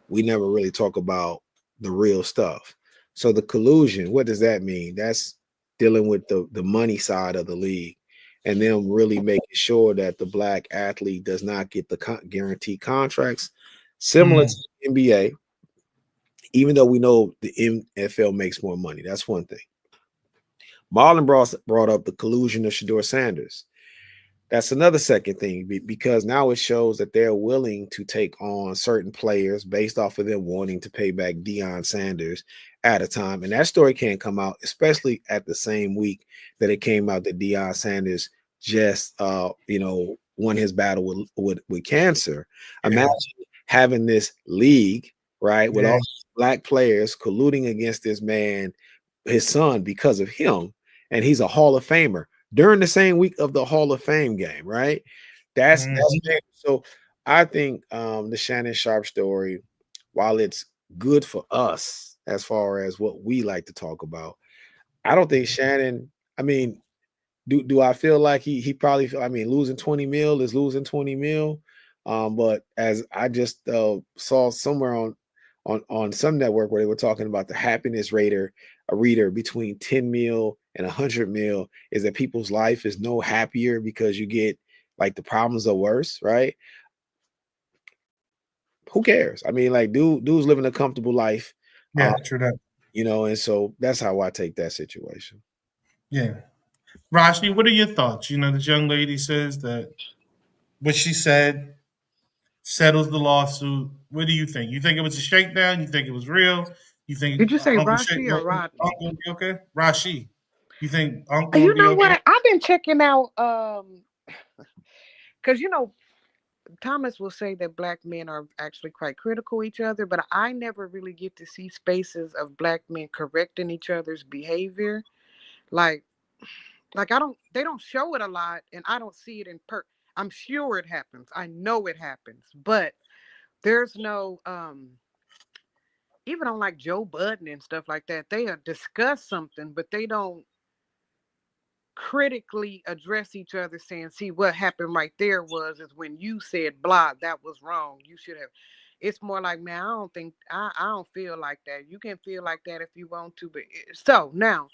we never really talk about the real stuff. So the collusion, what does that mean? That's dealing with the money side of the league and them really making sure that the Black athlete does not get the guaranteed contracts similar to the NBA, even though we know the NFL makes more money. That's one thing. Marlon brought up the collusion of Shedeur Sanders. That's another second thing, because now it shows that they're willing to take on certain players based off of them wanting to pay back Deion Sanders at a time. And that story can't come out, especially at the same week that it came out that Deion Sanders just, won his battle with cancer. Yeah. Imagine having this league, right, with all Black players colluding against this man, his son, because of him. And he's a Hall of Famer during the same week of the Hall of Fame game, right? That's so I think the Shannon Sharp story, while it's good for us as far as what we like to talk about, I don't think Shannon, I mean, do I feel like he probably, losing 20 mil is losing 20 mil. But as I just saw somewhere on some network where they were talking about the happiness reader between 10 mil and 100 mil is that people's life is no happier because you get like the problems are worse, right? Who cares? I mean, like dude's living a comfortable life. Yeah, true that. And so that's how I take that situation. Yeah. Rashi, what are your thoughts? This young lady says that what she said settles the lawsuit. What do you think? You think it was a shakedown? You think it was real? You think Did you say Uncle Rashi or Rodney? Uncle be okay? Rashi. You think Uncle You will be know okay? what? I've been checking out because Thomas will say that black men are actually quite critical of each other, but I never really get to see spaces of black men correcting each other's behavior. Like, I don't, they don't show it a lot, and I don't see it I'm sure it happens. I know it happens, but there's no, even on like Joe Budden and stuff like that, they discuss something, but they don't critically address each other saying, see, what happened right there is when you said blah, that was wrong, you should have. It's more like, man, I don't feel like that. You can feel like that if you want to, but so now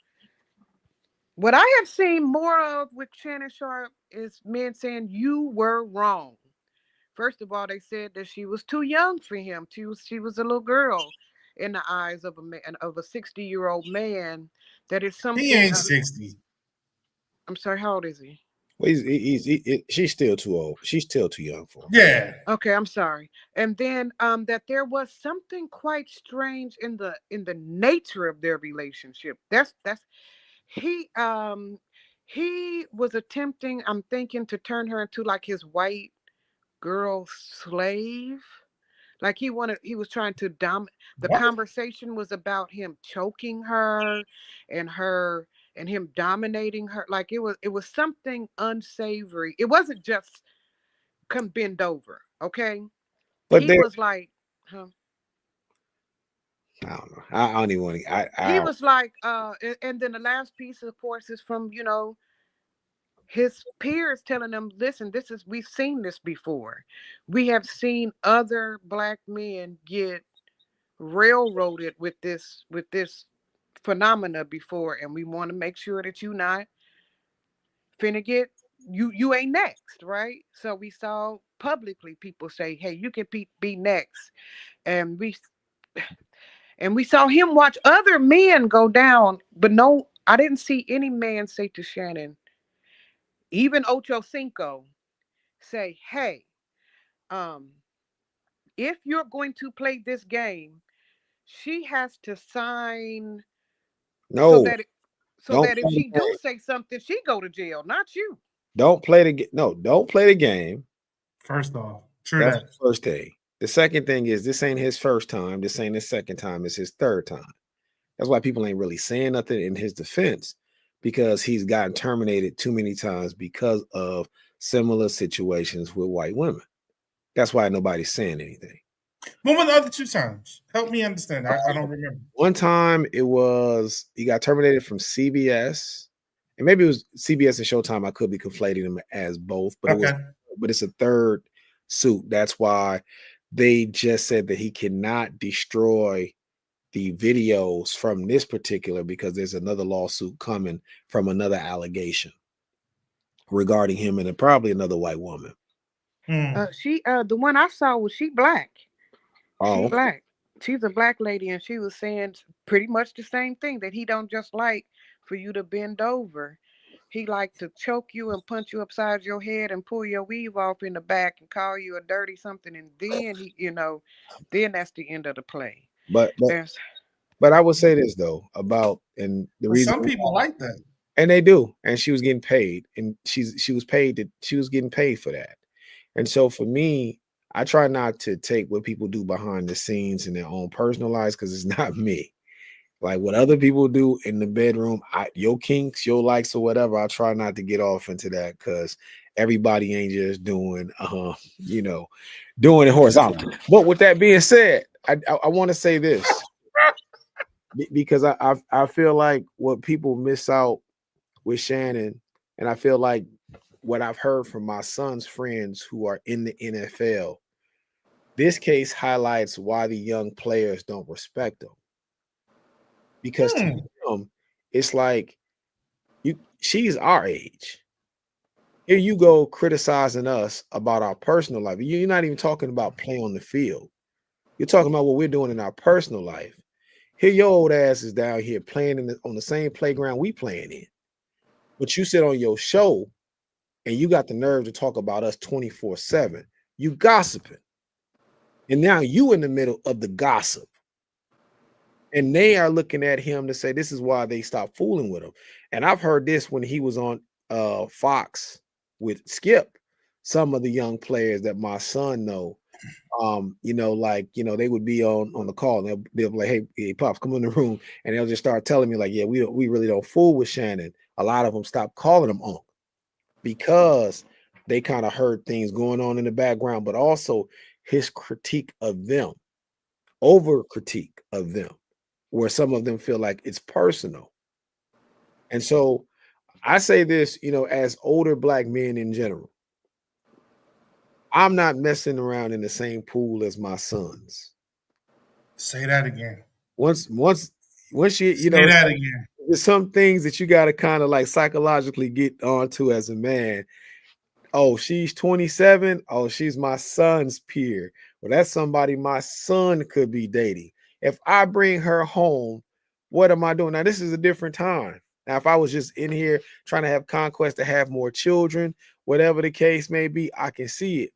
what I have seen more of with Shannon Sharp is men saying you were wrong. First of all, they said that she was too young for him. She was a little girl in the eyes of a man, of a 60-year-old man. That is He something. ain't 60. I'm sorry, how old is he? Well, she's still too old. She's still too young for him. Yeah. Okay, I'm sorry. And then that there was something quite strange in the nature of their relationship. That's he was attempting, I'm thinking, to turn her into like his white girl slave. Like he was trying to the What? conversation was about him choking her and her and him dominating her. Like it was something unsavory. It wasn't just come bend over, okay? But He there, was like, huh? I don't know. I don't even want to. He was like, and then the last piece, of course, is from, his peers telling them, listen, we've seen this before. We have seen other black men get railroaded with this phenomena before, and we want to make sure that you not finna get you ain't next, right? So we saw publicly people say, hey, you can be next. And we saw him watch other men go down, but no, I didn't see any man say to Shannon, even Ocho Cinco, say, hey, um if you're going to play this game, she has to sign so no. that Don't if play the she do game. say something, she go to jail, not you. Don't play the no. Don't play the game. First off, true That's that. the first thing. The second thing is this ain't his first time. This ain't his second time. It's his third time. That's why people ain't really saying nothing in his defense, because he's gotten terminated too many times because of similar situations with white women. That's why nobody's saying anything. When were the other two times? Help me understand. I don't remember. One time he got terminated from CBS, and maybe it was CBS and Showtime. I could be conflating them as both, but Okay. it's a third suit. That's why they just said that he cannot destroy the videos from this particular, because there's another lawsuit coming from another allegation regarding him and probably another white woman. She the one I saw was she black. She Oh, black. She's a black lady, and she was saying pretty much the same thing, that he don't just like for you to bend over. He like to choke you and punch you upside your head and pull your weave off in the back and call you a dirty something, and then then that's the end of the play. but but There's but I would say this though about, and the But reason, some people like that. and they do, and she was getting paid, and she was getting paid for that. And so for me, I try not to take what people do behind the scenes in their own personal lives, because it's not me. Like what other people do in the bedroom, your kinks, your likes, or whatever, I try not to get off into that, because everybody ain't just doing doing it horizontal. But with that being said, I want to say this, because I feel like what people miss out with Shannon, and I feel like what I've heard from my son's friends who are in the NFL, this case highlights why the young players don't respect him. Because to them, it's like she's our age. Here you go criticizing us about our personal life. You're not even talking about play on the field. You're talking about what we're doing in our personal life. Here your old ass is down here playing on the same playground we playing in. But you sit on your show and you got the nerve to talk about us 24/7. You gossiping. And now you in the middle of the gossip. And they are looking at him to say this is why they stopped fooling with him. And I've heard this when he was on Fox with Skip. some of the young players that my son know, like, they would be on the call, and they'll be like, hey, Pops, come in the room, and they'll just start telling me like, yeah, we really don't fool with Shannon. A lot of them stop calling him Unc because they kind of heard things going on in the background, but also his critique of them, over critique of them, where some of them feel like it's personal. And so I say this, as older Black men in general, I'm not messing around in the same pool as my sons. Say that again. Once you, Say that again. there's some things that you got to kind of like psychologically get onto as a man. Oh, she's 27. Oh, she's my son's peer. Well, that's somebody my son could be dating. If I bring her home, what am I doing? Now, this is a different time. Now, if I was just in here trying to have conquest to have more children, whatever the case may be, I can see it.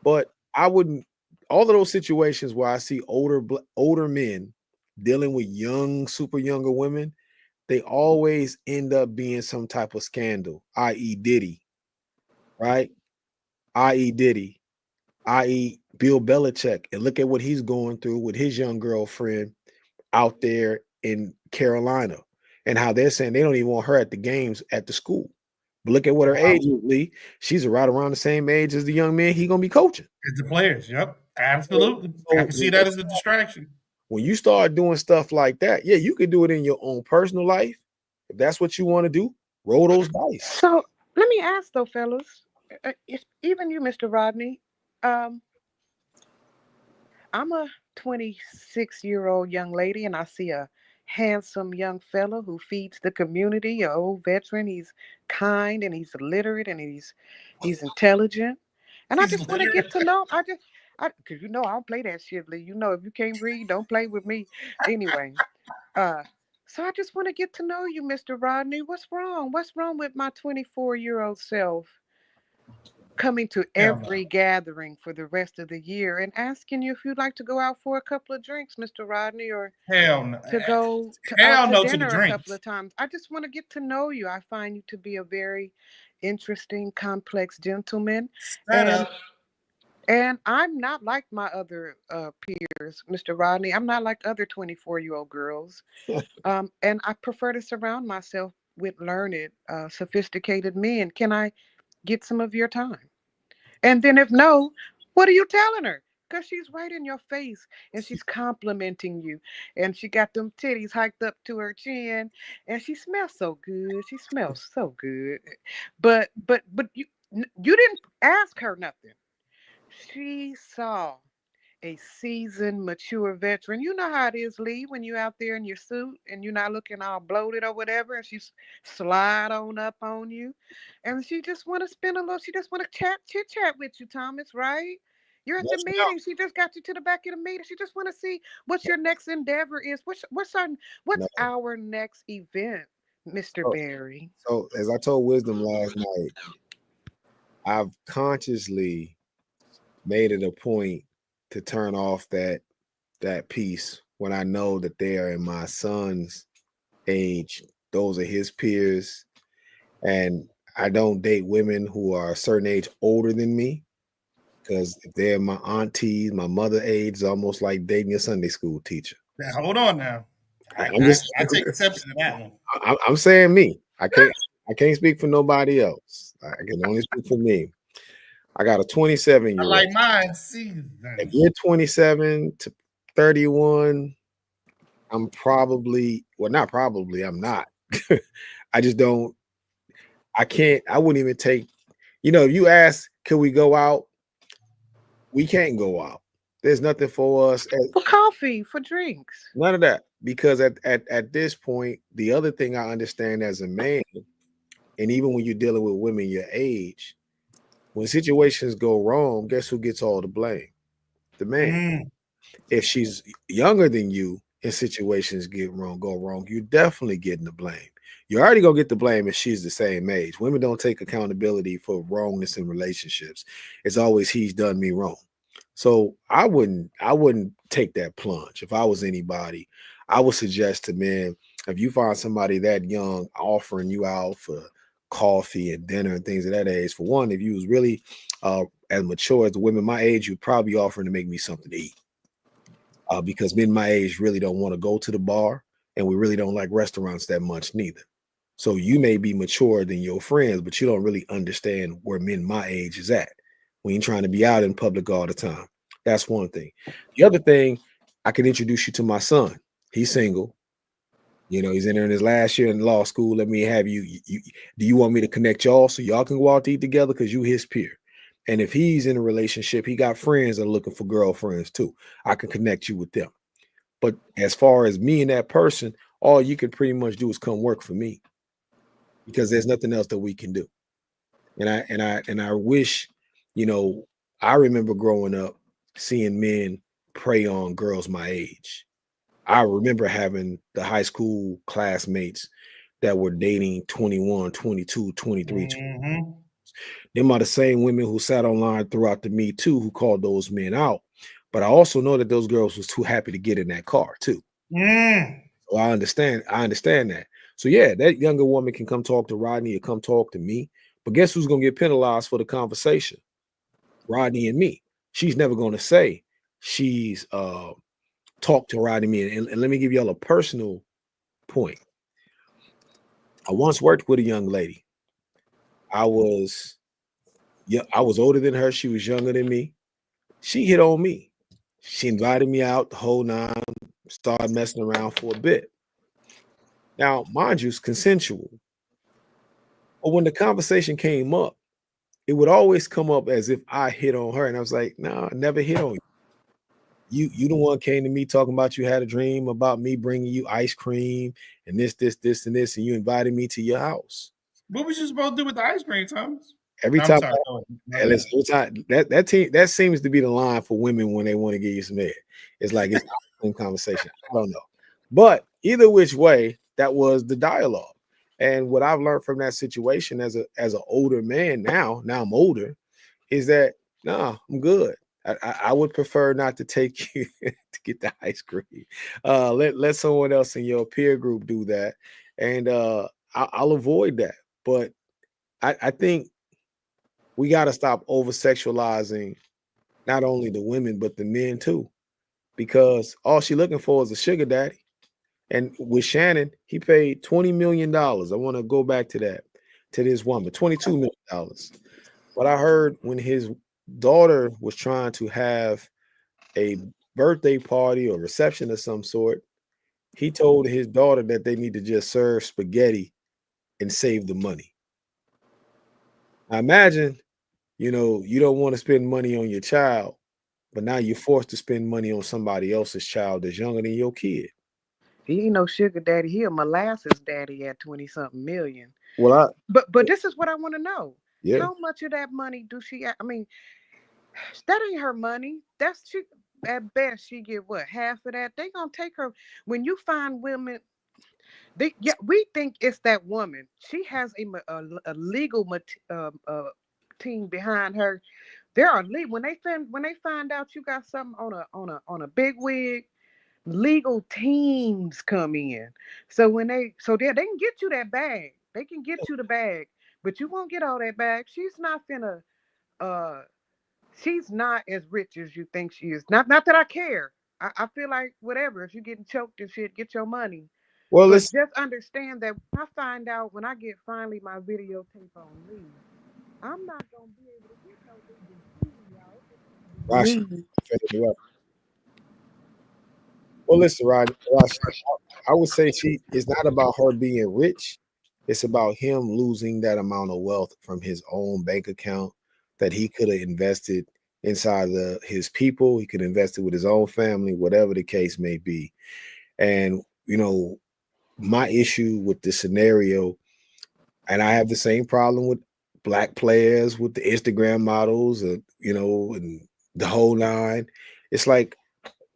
But I wouldn't, all of those situations where I see older men dealing with super younger women, they always end up being some type of scandal, i.e. Diddy, right? i.e. Diddy, i.e. Bill Belichick. And look at what he's going through with his young girlfriend out there in Carolina, and how they're saying they don't even want her at the games at the school. But look at what her age is, Lee. She's right around the same age as the young man he's going to be coaching. It's the players. Yep. Absolutely. I can see that as a distraction. When you start doing stuff like that, yeah, you can do it in your own personal life. If that's what you want to do, roll those dice. So let me ask though, fellas, even you, Mr. Rodney, um, I'm a 26-year-old young lady, and I see a handsome young fellow who feeds the community, an old veteran. He's kind and he's literate and he's intelligent. And I He's just want to literate. get to know. Because I don't play that shit, Lee. If you can't read, don't play with me. Anyway, uh, so I just want to get to know you, Mr. Rodney. What's wrong? What's wrong with my 24-year-old self coming to Hell no. every gathering for the rest of the year and asking you if you'd like to go out for a couple of drinks, Mr. Rodney, or Hell no. to go Hell out to no to the dinner a couple drinks. of times? I just want to get to know you. I find you to be a very interesting, complex gentleman. Set And up. and I'm not like my other peers, Mr. Rodney. I'm not like other 24-year-old girls. And I prefer to surround myself with learned, sophisticated men. Can I get some of your time? And then if no, what are you telling her? Because she's right in your face and she's complimenting you. And she got them titties hiked up to her chin. And she smells so good. She smells so good. But you didn't ask her nothing. She saw a seasoned, mature veteran. You know how it is, Lee, when you're out there in your suit and you're not looking all bloated or whatever, and slide on up on you. And she just want to spend a little, she just want to chit chat with you, Thomas, right? You're at the Yes, meeting. She just got you to the back of the meeting. She just want to see what your next endeavor is. What's no. our next event, Mr. So, Barry? so as I told Wisdom last night, I've consciously made it a point to turn off that piece when I know that they are in my son's age. Those are his peers, and I don't date women who are a certain age older than me, because if they're my aunties, my mother age, is almost like dating a Sunday school teacher. Now, hold on now. I take exception to that one. I'm saying me. I can't speak for nobody else. I can only speak for me. I got a 27-year-old. I like mine. See, If you're 27 to 31, I'm probably, well, not probably, I'm not. I just don't, I wouldn't even take, if you ask, can we go out? We can't go out. There's nothing for us. For coffee, for drinks. None of that. Because at this point, the other thing I understand as a man, and even when you're dealing with women your age, when situations go wrong, guess who gets all the blame? The man. If she's younger than you and situations go wrong, you're definitely getting the blame. You're already gonna get the blame if she's the same age. Women don't take accountability for wrongness in relationships. It's always he's done me wrong. So I wouldn't take that plunge. If I was anybody, I would suggest to men, if you find somebody that young offering you out for coffee and dinner and things of that age. For one, if you was really as mature as the women my age, you'd probably be offering to make me something to eat. Because men my age really don't want to go to the bar, and we really don't like restaurants that much neither. So you may be mature than your friends, but you don't really understand where men my age is at when you're trying to be out in public all the time. That's one thing. The other thing, I can introduce you to my son. He's single. He's entering his last year in law school. Let me have you. Do you want me to connect y'all so y'all can go out to eat together? Because you his peer. And if he's in a relationship, he got friends that are looking for girlfriends too. I can connect you with them. But as far as me and that person, all you can pretty much do is come work for me, because there's nothing else that we can do. And I wish, I remember growing up seeing men prey on girls my age. I remember having the high school classmates that were dating 21, 22, 23. Mm-hmm. Them are the same women who sat online throughout the Me Too who called those men out. But I also know that those girls was too happy to get in that car too. So I understand that. So yeah, that younger woman can come talk to Rodney or come talk to me. But guess who's gonna get penalized for the conversation? Rodney and me. She's never gonna say she's talked to Rodney and me. And let me give y'all a personal point. I once worked with a young lady. I was older than her. She was younger than me. She hit on me. She invited me out the whole nine, started messing around for a bit. Now, mind you, it's consensual. But when the conversation came up, it would always come up as if I hit on her. And I was like, no, I never hit on you. You the one came to me talking about you had a dream about me bringing you ice cream and this, and this, and you invited me to your house. What was you supposed to do with the ice cream, Thomas? Every time that seems to be the line for women when they want to get you some head. It's like it's a conversation. I don't know. But either which way, that was the dialogue. And what I've learned from that situation as an older man now I'm older, is that I'm good. I would prefer not to take you to get the ice cream. Let someone else in your peer group do that, and I'll avoid that. But I think we got to stop over sexualizing not only the women but the men too, because all she's looking for is a sugar daddy. And with Shannon, he paid $20 million. I want to go back to that, to this woman, $22 million. But I heard when his daughter was trying to have a birthday party or reception of some sort, he told his daughter that they need to just serve spaghetti and save the money. Now imagine, you don't want to spend money on your child, but now you're forced to spend money on somebody else's child that's younger than your kid. He ain't no sugar daddy. He a molasses daddy at 20-something million. Well, But this is what I want to know. Yeah. How much of that money do she? I mean, that ain't her money. That's she. At best, she get what, half of that. They gonna take her. When you find women, we think it's that woman. She has a legal team behind her. There are when they find out you got something on a big wig, legal teams come in. So they can get you that bag. They can get you the bag, but you won't get all that bag. She's not finna she's not as rich as you think she is. Not that I care. I feel like whatever, if you're getting choked and shit, get your money. Well, But let's just understand that when I find out, when I get finally my videotape on leave, I'm not gonna be able to get no legal team, y'all. It's gonna be me. Well, listen, Rod, I would say it's not about her being rich. It's about him losing that amount of wealth from his own bank account that he could have invested inside his people. He could invest it with his own family, whatever the case may be. And, my issue with this scenario, and I have the same problem with black players, with the Instagram models, and the whole nine. It's like,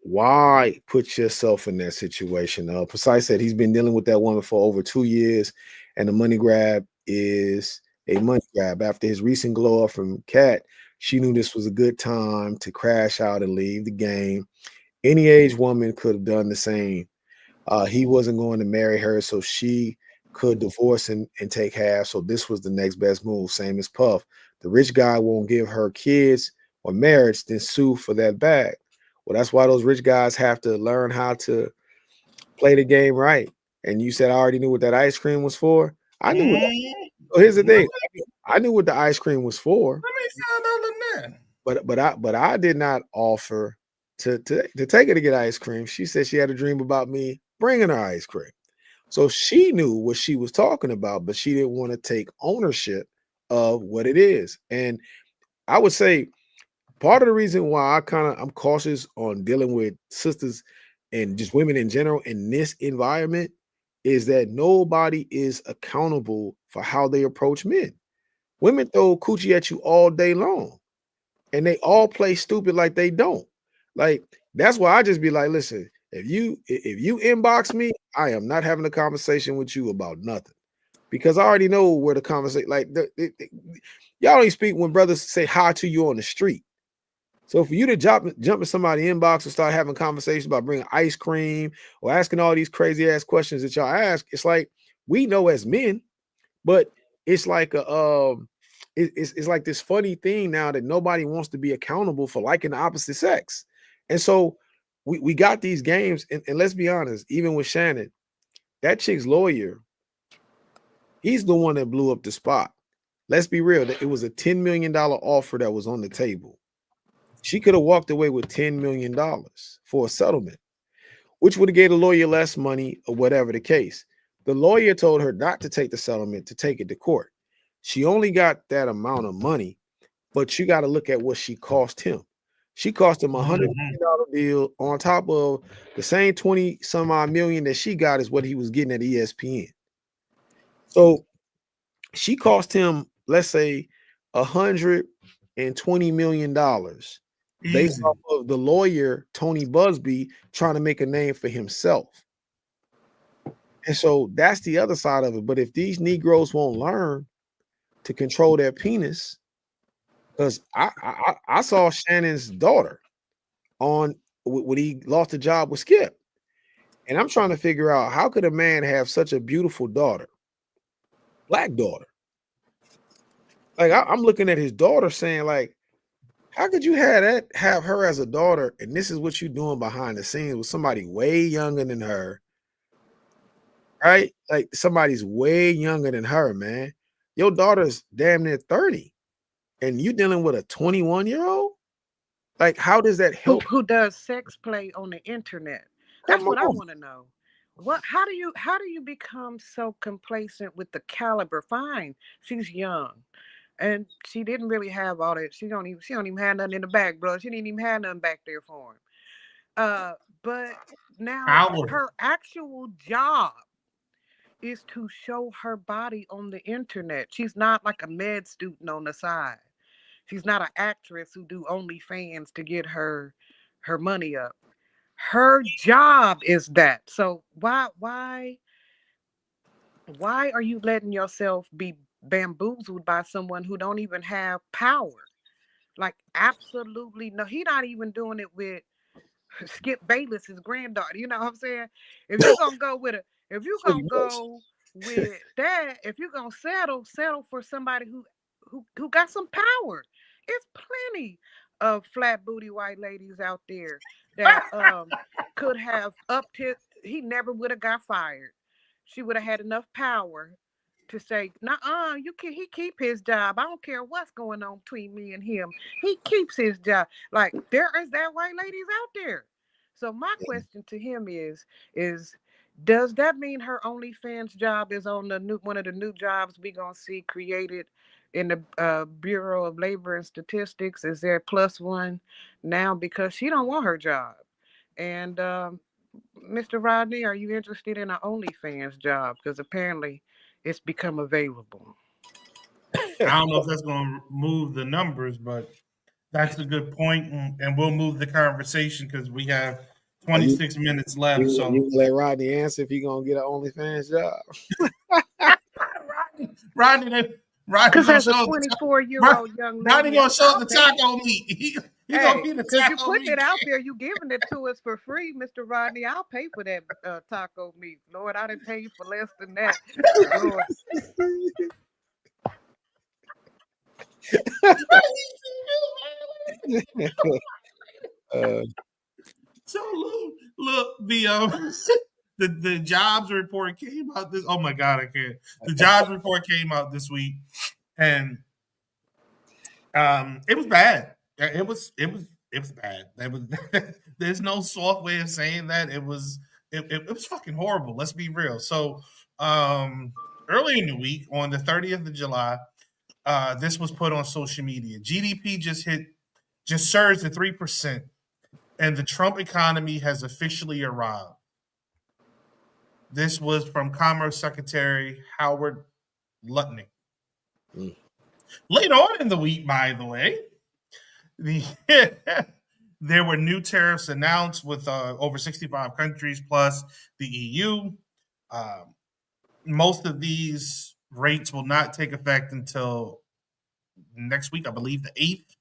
why put yourself in that situation? Precise said he's been dealing with that woman for over 2 years, and the money grab is a money grab. After his recent glow up from Kat, she knew this was a good time to crash out and leave the game. Any age woman could have done the same. He wasn't going to marry her, so she could divorce and take half. So this was the next best move. Same as Puff. The rich guy won't give her kids or marriage, then sue for that bag. Well, that's why those rich guys have to learn how to play the game right. And you said I already knew what that ice cream was for. I knew what. So here's the thing. I knew what the ice cream was for. Let me find out on that. But I did not offer to take her to get ice cream. She said she had a dream about me bringing her ice cream. So she knew what she was talking about, but she didn't want to take ownership of what it is. And I would say part of the reason why I'm cautious on dealing with sisters and just women in general in this environment is that nobody is accountable for how they approach men. Women throw coochie at you all day long, and they all play stupid like they don't. Like that's why I just be like, listen, if you inbox me, I am not having a conversation with you about nothing because I already know where the conversation. Like y'all only speak when brothers say hi to you on the street. So for you to jump in somebody's inbox and start having conversations about bringing ice cream or asking all these crazy ass questions that y'all ask, it's like we know as men, but it's like it's like this funny thing now that nobody wants to be accountable for liking the opposite sex. And so we got these games, and let's be honest, even with Shannon, that chick's lawyer, he's the one that blew up the spot. Let's be real, it was a $10 million offer that was on the table. She could have walked away with $10 million for a settlement, which would have gave the lawyer less money or whatever the case. The lawyer told her not to take the settlement, to take it to court. She only got that amount of money, but you got to look at what she cost him. She cost him $100 million deal on top of the same 20 some odd million that she got is what he was getting at ESPN. So she cost him, let's say, $120 million based off of the lawyer, Tony Busby, trying to make a name for himself. And so that's the other side of it. But if these Negroes won't learn to control their penis, because I saw Shannon's daughter on when he lost a job with Skip. And I'm trying to figure out how could a man have such a beautiful daughter, black daughter? Like I'm looking at his daughter saying, like, how could you have her as a daughter, and this is what you're doing behind the scenes with somebody way younger than her, right? Like somebody's way younger than her, man. Your daughter's damn near 30, and you dealing with a 21-year-old? Like, how does that help? Who does sex play on the internet? That's what I want to know. How do you become so complacent with the caliber? Fine, she's young, and she didn't really have all that. She don't even have nothing in the back, bro. She didn't even have nothing back there for him. But now her actual job is to show her body on the internet. She's not like a med student on the side. She's not an actress who do OnlyFans to get her money up. Her job is that. So why are you letting yourself be bamboozled by someone who don't even have power? Like absolutely no. He not even doing it with Skip Bayless's granddaughter. You know what I'm saying? If you're gonna go with if you're gonna settle for somebody who got some power. It's plenty of flat booty white ladies out there that could have upped his. He never would have got fired. She would have had enough power to say, "Nuh-uh, he keep his job. I don't care what's going on between me and him. He keeps his job." Like there is that white ladies out there. So my question to him is does that mean her OnlyFans job is on one of the new jobs we gonna see created in the Bureau of Labor and Statistics? Is there +1 now because she don't want her job? And Mr. Rodney, are you interested in an OnlyFans job? Because apparently it's become available. I don't know if that's going to move the numbers, but that's a good point, and we'll move the conversation because we have 26 minutes left. So you let Rodney answer if he's gonna get an OnlyFans job. Rodney, because as a 24-year-old young lady, Rodney gonna show up the taco meat. You gonna Hey, be the because you're taco putting it meat out king. there, you giving it to us for free, Mr. Rodney. I'll pay for that taco meat. Lord, I didn't pay you for less than that. Lord. uh, So look, the the jobs report came out this. Oh my god, I can't. The jobs report came out this week, and it was bad. It was bad. That was there's no soft way of saying that. It was fucking horrible. Let's be real. So um early in the week, on the 30th of July, this was put on social media. GDP just surged to 3%, and the Trump economy has officially arrived. This was from Commerce Secretary Howard Lutnick. mm, Later on in the week, by the way, the there were new tariffs announced with over 65 countries plus the EU. Um, Most of these rates will not take effect until next week, I believe the 8th.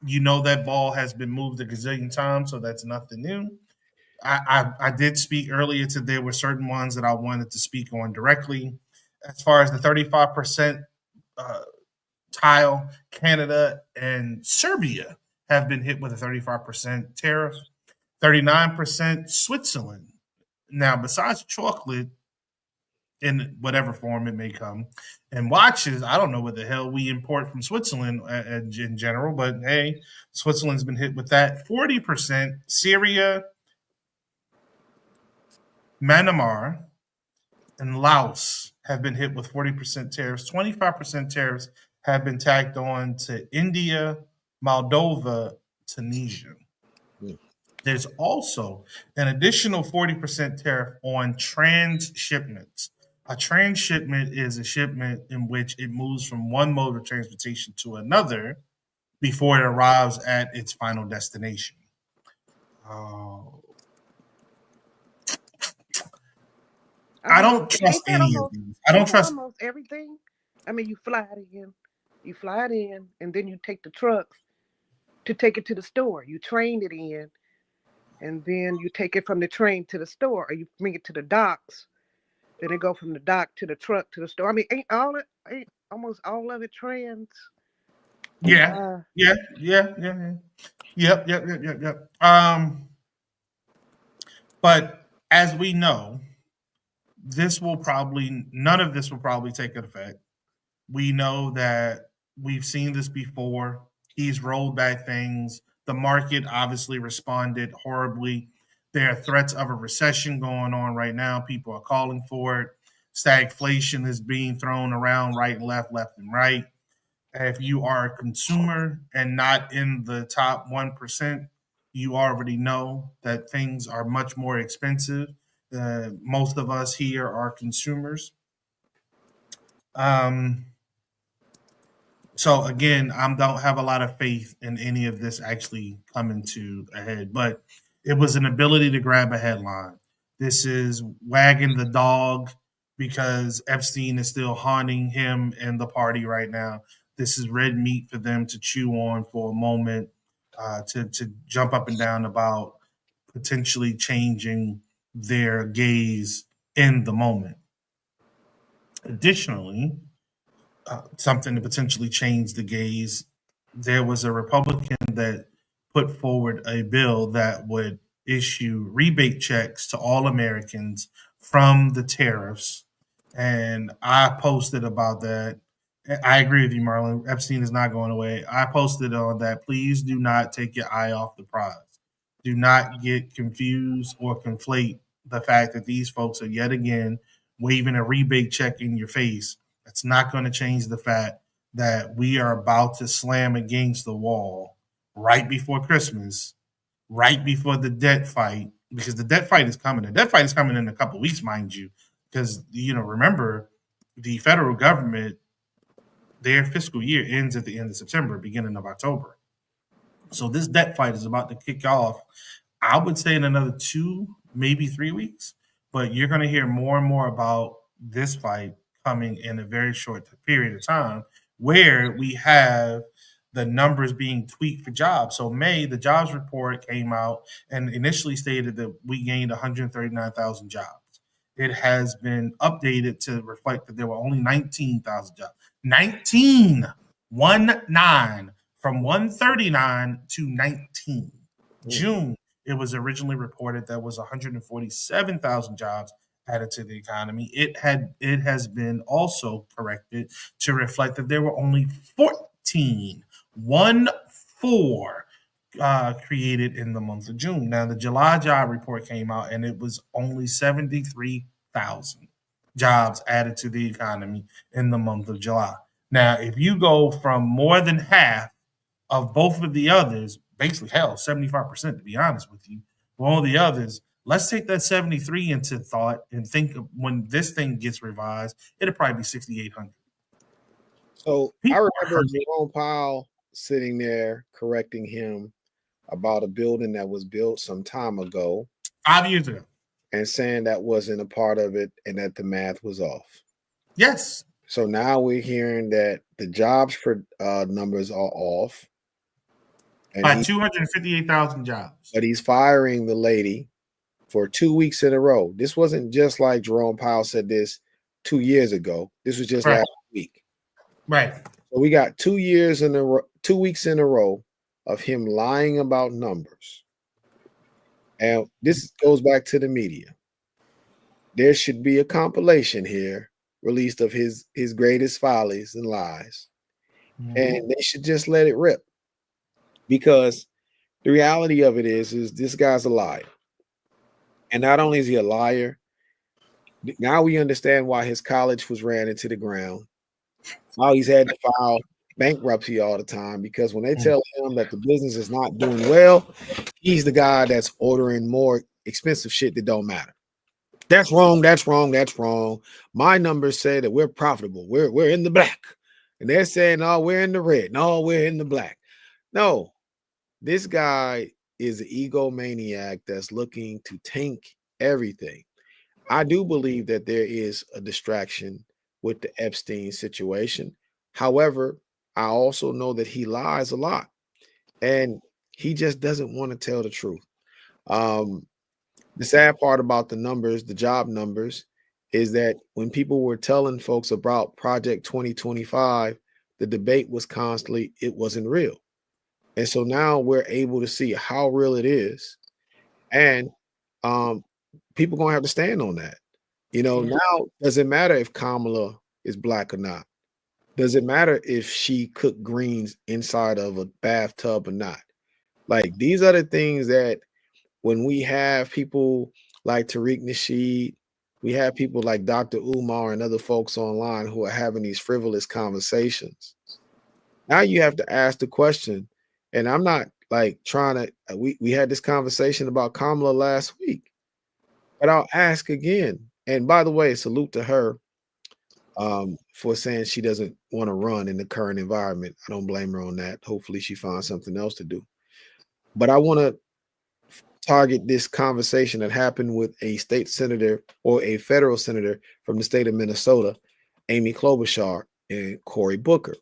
You know that ball has been moved a gazillion times, so that's nothing new. I did speak earlier to there were certain ones that I wanted to speak on directly. As far as the 35% uh, tile, Canada and Serbia have been hit with a 35% tariff, 39% Switzerland. Now, besides chocolate, in whatever form it may come, and watches, I don't know what the hell we import from Switzerland in general, but hey, Switzerland's been hit with that. 40% Syria, Myanmar, and Laos have been hit with 40% tariffs. 25% tariffs have been tacked on to India, Moldova, Tunisia. mm. There's also an additional 40% tariff on transshipments. A transshipment is a shipment in which it moves from one mode of transportation to another before it arrives at its final destination. Oh, I I mean, don't trust ain't that any of almost these. I don't ain't that trust. almost everything? I mean, you fly it in, and then you take the trucks to take it to the store. You train it in, and then you take it from the train to the store, or you bring it to the docks. Then it go from the dock to the truck to the store. I mean, ain't almost all of it trans? Yeah, Uh, yeah. Yep. But as we know, this will probably none of this will probably take effect. We know that we've seen this before. He's rolled back things. The market obviously responded horribly. There are threats of a recession going on right now. People are calling for it. Stagflation is being thrown around right and left and right. If you are a consumer and not in the top 1%, you already know that things are much more expensive. Most of us here are consumers. Um, so again, I don't have a lot of faith in any of this actually coming to a head, but it was an ability to grab a headline. This is wagging the dog because Epstein is still haunting him and the party right now. This is red meat for them to chew on for a moment, to jump up and down about potentially changing their gaze in the moment. Additionally, something to potentially change the gaze. There was a Republican that put forward a bill that would issue rebate checks to all Americans from the tariffs. And I posted about that. I agree with you, Marlon. Epstein is not going away. I posted on that. Please do not take your eye off the prize. Do not get confused or conflate the fact that these folks are yet again waving a rebate check in your face. That's not going to change the fact that we are about to slam against the wall right before Christmas, right before the debt fight, because the debt fight is coming. The debt fight is coming in a couple of weeks, mind you, because remember, the federal government, their fiscal year ends at the end of September, beginning of October. So this debt fight is about to kick off, I would say, in another 2, maybe 3 weeks. But you're going to hear more and more about this fight coming in a very short period of time, where we have the numbers being tweaked for jobs. So May, the jobs report came out and initially stated that we gained 139,000 jobs. It has been updated to reflect that there were only 19,000 jobs. 19, 1-9, from 139 to 19. June, it was originally reported that was 147,000 jobs added to the economy. It has been also corrected to reflect that there were only 14, 4 created in the month of June. Now, the July job report came out, and it was only 73,000 jobs added to the economy in the month of July. Now, if you go from more than half of both of the others, basically, hell, 75%, to be honest with you, for all the others, let's take that 73 into thought and think of when this thing gets revised, it'll probably be 6,800. So I People remember Jerome Powell sitting there correcting him about a building that was built some time ago 5 years ago. and saying that wasn't a part of it and that the math was off. Yes. So now we're hearing that the jobs for numbers are off. By 258,000 jobs. But he's firing the lady for 2 weeks in a row. This wasn't just like Jerome Powell said this 2 years ago. This was just last week. Right. So we got 2 years in a row, 2 weeks in a row of him lying about numbers. And this goes back to the media. There should be a compilation here released of his greatest follies and lies. Mm-hmm. And they should just let it rip. Because the reality of it is this guy's a liar. And not only is he a liar, now we understand why his college was ran into the ground. Now he's had to file bankruptcy all the time because when they tell him that the business is not doing well, he's the guy that's ordering more expensive shit that don't matter. That's wrong. That's wrong. That's wrong. My numbers say that we're profitable. We're in the black. And they're saying, no, we're in the red. No, we're in the black. No, this guy is an egomaniac that's looking to tank everything. I do believe that there is a distraction with the Epstein situation. However, I also know that he lies a lot and he just doesn't want to tell the truth. The sad part about the numbers, the job numbers, is that when people were telling folks about Project 2025, the debate was constantly, it wasn't real. And so now we're able to see how real it is. And people going to have to stand on that. You know, now, does it matter if Kamala is black or not? Does it matter if she cooked greens inside of a bathtub or not? Like, these are the things that when we have people like Tariq Nasheed, we have people like Dr. Umar and other folks online who are having these frivolous conversations. Now you have to ask the question, and I'm not like trying to, we had this conversation about Kamala last week, but I'll ask again. And by the way, salute to her for saying she doesn't want to run in the current environment. I don't blame her on that. Hopefully she finds something else to do. But I want to target this conversation that happened with a state senator or a federal senator from the state of Minnesota, Amy Klobuchar and Cory Booker.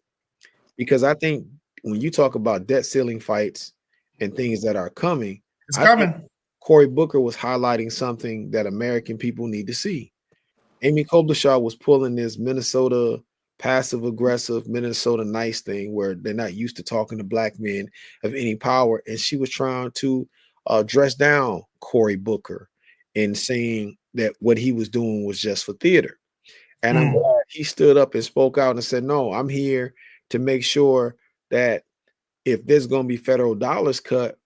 Because I think when you talk about debt ceiling fights and things that are coming, it's coming. Cory Booker was highlighting something that American people need to see. Amy Klobuchar was pulling this Minnesota passive aggressive Minnesota nice thing where they're not used to talking to black men of any power. And she was trying to dress down Cory Booker and saying that what he was doing was just for theater. And I'm glad he stood up and spoke out and said, no, I'm here to make sure that if there's going to be federal dollars cut,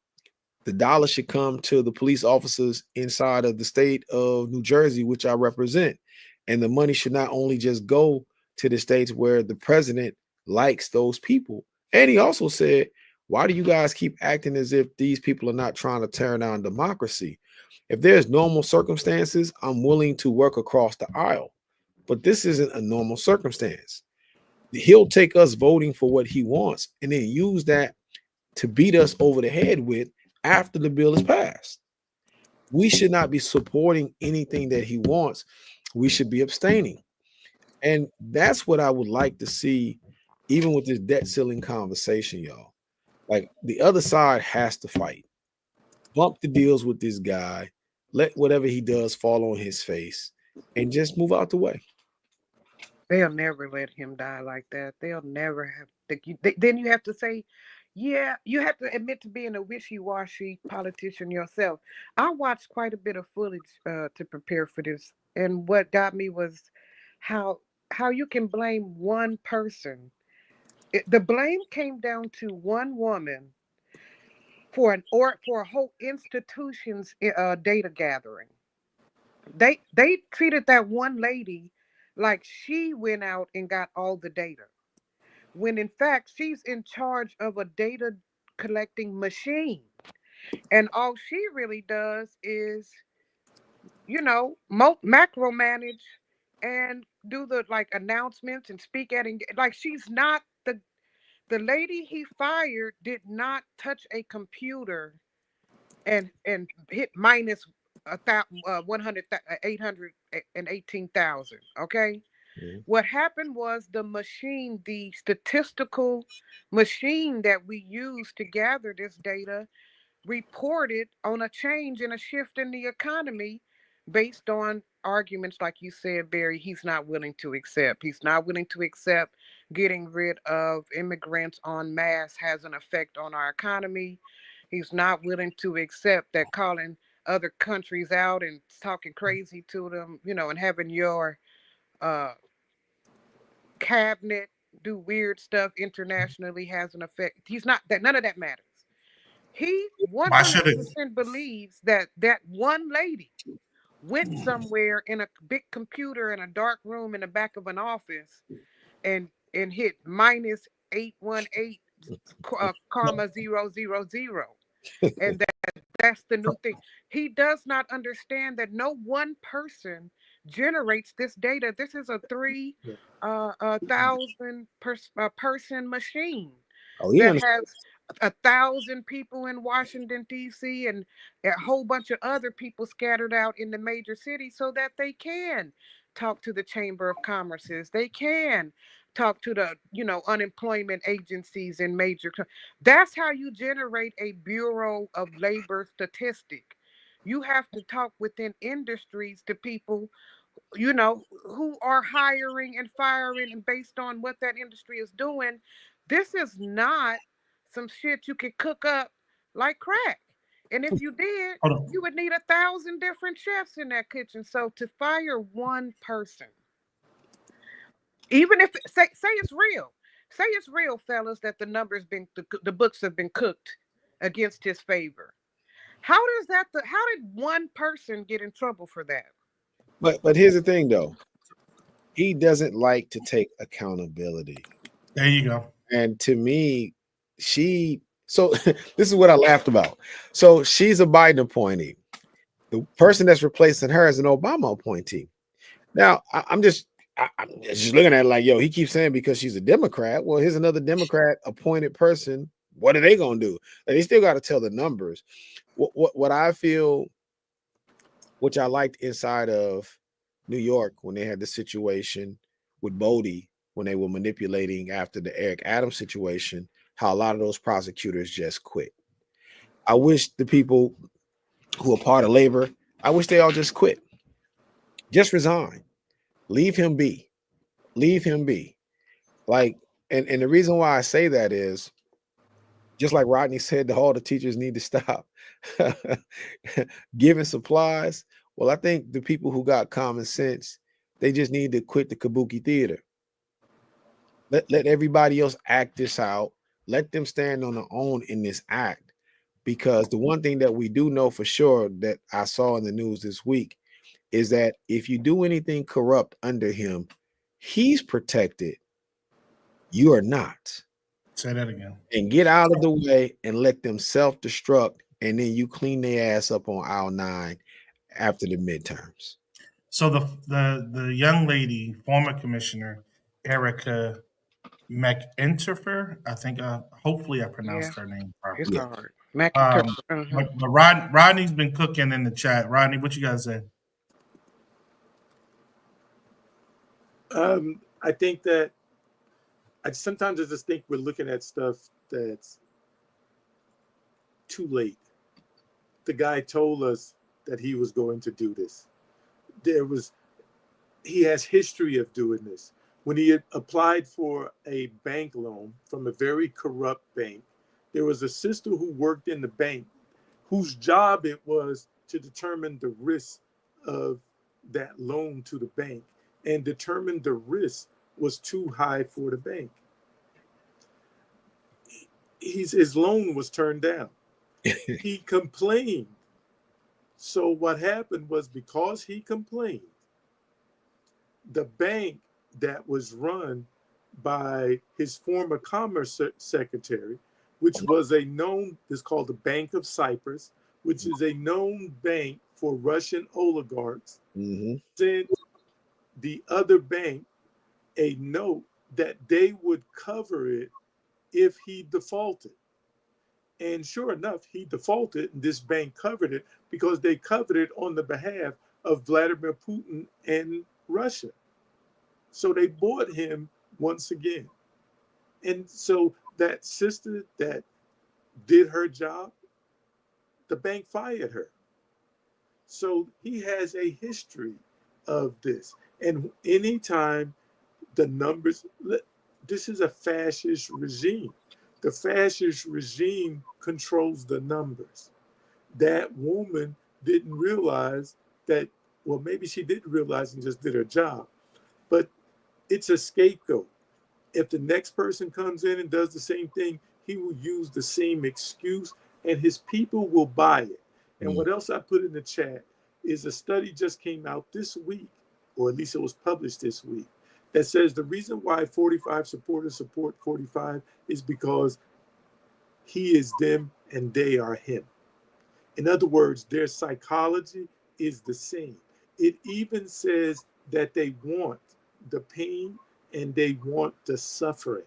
the dollar should come to the police officers inside of the state of New Jersey, which I represent. And the money should not only just go to the states where the president likes those people. And he also said, why do you guys keep acting as if these people are not trying to tear down democracy? If there's normal circumstances, I'm willing to work across the aisle. But this isn't a normal circumstance. He'll take us voting for what he wants and then use that to beat us over the head with after the bill is passed. We should not be supporting anything that he wants. We should be abstaining. And that's what I would like to see even with this debt ceiling conversation, y'all, like the other side has to fight. Bump the deals with this guy, let whatever he does fall on his face, and just move out the way. They'll never let him die like that. They'll never have to. Then you have to say, yeah, you have to admit to being a wishy-washy politician yourself. I watched quite a bit of footage to prepare for this, and what got me was how how you can blame one person. The blame came down to one woman for for a whole institution's data gathering. They treated that one lady like she went out and got all the data, when in fact she's in charge of a data collecting machine, and all she really does is, macro manage and do the like announcements and speak at like she's not the lady he fired did not touch a computer and hit minus 100 818,000. Okay, Mhm. what happened was the machine, the statistical machine that we use to gather this data, reported on a change and a shift in the economy based on arguments like you said, Barry. He's not willing to accept. He's not willing to accept getting rid of immigrants en masse has an effect on our economy. He's not willing to accept that calling other countries out and talking crazy to them, and having your uh, cabinet do weird stuff internationally has an effect. He's not that. None of that matters. He Why should it? 100% believes that that one lady went somewhere in a big computer in a dark room in the back of an office and hit minus 818 comma 000, and that's the new thing. He does not understand that no one person generates this data. This is a person machine Oh, he that understands. has 1,000 people in Washington, D.C., and a whole bunch of other people scattered out in the major cities so that they can talk to the Chamber of Commerces. They can talk to the, unemployment agencies in That's how you generate a Bureau of Labor statistic. You have to talk within industries to people, who are hiring and firing and based on what that industry is doing. This is not some shit you could cook up like crack. And if you did, Hold on. you would need 1,000 different chefs in that kitchen. So to fire one person, even if say it's real, fellas, that the numbers the books have been cooked against his favor. How did one person get in trouble for that? But here's the thing though. He doesn't like to take accountability. There you go. And to me, so this is what I laughed about. So she's a Biden appointee. The person that's replacing her is an Obama appointee. Now, I'm just looking at it like, yo, he keeps saying because she's a Democrat. Well, here's another Democrat appointed person. What are they gonna do? Like, they still got to tell the numbers. What I feel, which I liked inside of New York when they had the situation with Bodie, when they were manipulating after the Eric Adams situation, how a lot of those prosecutors just quit. I wish the people who are part of labor, I wish they all just quit. Just resign. Leave him be. Leave him be. Like, and the reason why I say that is just like Rodney said, all the teachers need to stop giving supplies. Well, I think the people who got common sense, they just need to quit the kabuki theater. Let everybody else act this out. Let them stand on their own in this act. Because the one thing that we do know for sure that I saw in the news this week is that if you do anything corrupt under him, he's protected. You are not. Say that again. And get out of the way and let them self-destruct, and then you clean their ass up on aisle 9 after the midterms. So the young lady, former commissioner Erica McInterfer, I think. Hopefully, I Yeah, pronounced her name it's properly. Yeah. hard. McIntyre. But Rodney's been cooking in the chat. Rodney, what you guys say? I think that Sometimes I just think we're looking at stuff that's too late. The guy told us that he was going to do this. There was He has history of doing this. When he had applied for a bank loan from a very corrupt bank, there was a sister who worked in the bank whose job it was to determine the risk of that loan to the bank and determine the risk was too high for the bank. His loan was turned down. He complained. So what happened was, because he complained, the bank that was run by his former commerce secretary, which was a known, it's called the Bank of Cyprus, which is a known bank for Russian oligarchs, sent the other bank a note that they would cover it if he defaulted. And sure enough, he defaulted, and this bank covered it because they covered it on the behalf of Vladimir Putin and Russia. So they bought him once again. And so that sister that did her job, the bank fired her. So he has a history of this. And anytime the numbers, this is a fascist regime. The fascist regime controls the numbers. That woman didn't realize that, well, maybe she did realize and just did her job, but it's a scapegoat. If the next person comes in and does the same thing, he will use the same excuse and his people will buy it. And what else I put in the chat is a study just came out this week, or at least it was published this week, that says the reason why 45 supporters support 45 is because he is them and they are him. In other words, their psychology is the same. It even says that they want the pain and they want the suffering.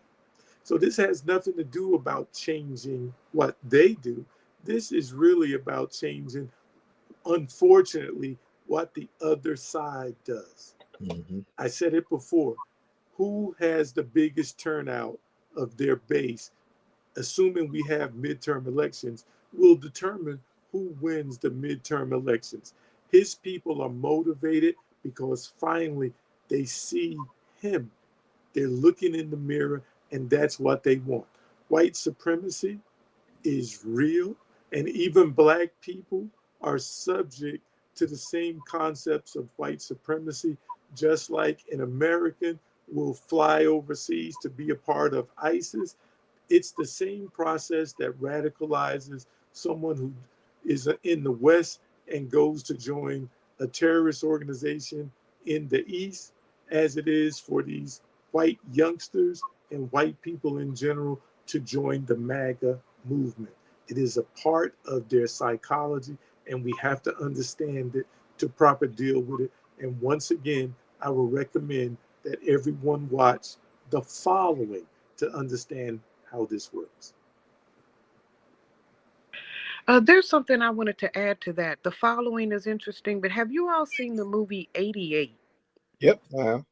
So this has nothing to do about changing what they do. This is really about changing, unfortunately, what the other side does. I said it before. Who has the biggest turnout of their base, assuming we have midterm elections, will determine who wins the midterm elections. His people are motivated because finally they see him. They're looking in the mirror, and that's what they want. White supremacy is real, and even Black people are subject to the same concepts of white supremacy, just like an American will fly overseas to be a part of ISIS. It's the same process that radicalizes someone who is in the West and goes to join a terrorist organization in the East, as it is for these white youngsters and white people in general to join the MAGA movement. It is a part of their psychology, and we have to understand it to proper deal with it. And once again, I will recommend that everyone watch The Following to understand how this works. There's something I wanted to add to that. The Following is interesting, but have you all seen the movie 88? Yep, I have.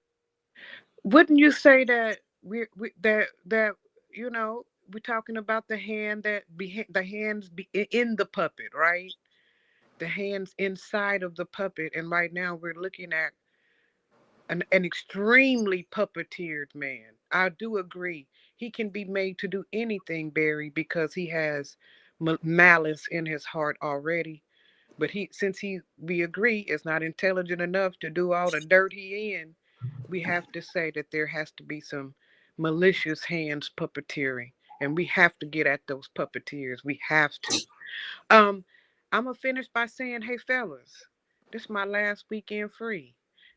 Wouldn't you say that that you know we're talking about the hand that the hands in the puppet, right? The hands inside of the puppet, and right now we're looking at an extremely puppeteered man. I do agree. He can be made to do anything, Barry, because he has malice in his heart already. But since we agree, is not intelligent enough to do all the dirt he in, we have to say that there has to be some malicious hands puppeteering, and we have to get at those puppeteers. We have to. Um, I'm gonna finish by saying, hey fellas, this is my last weekend free.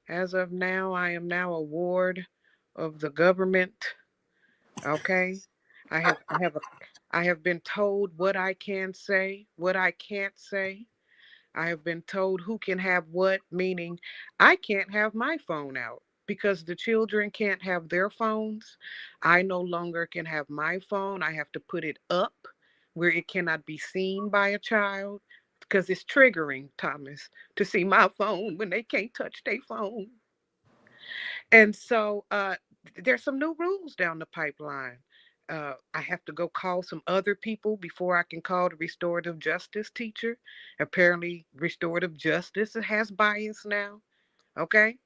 As of now, I am now a ward of the government. Okay, I have been told what I can say, what I can't say. I have been told who can have what, meaning I can't have my phone out because the children can't have their phones. I no longer can have my phone. I have to put it up where it cannot be seen by a child because it's triggering, Thomas, to see my phone when they can't touch their phone. And so there's some new rules down the pipeline. I have to go call some other people before I can call the restorative justice teacher. Apparently, restorative justice has bias now. Okay.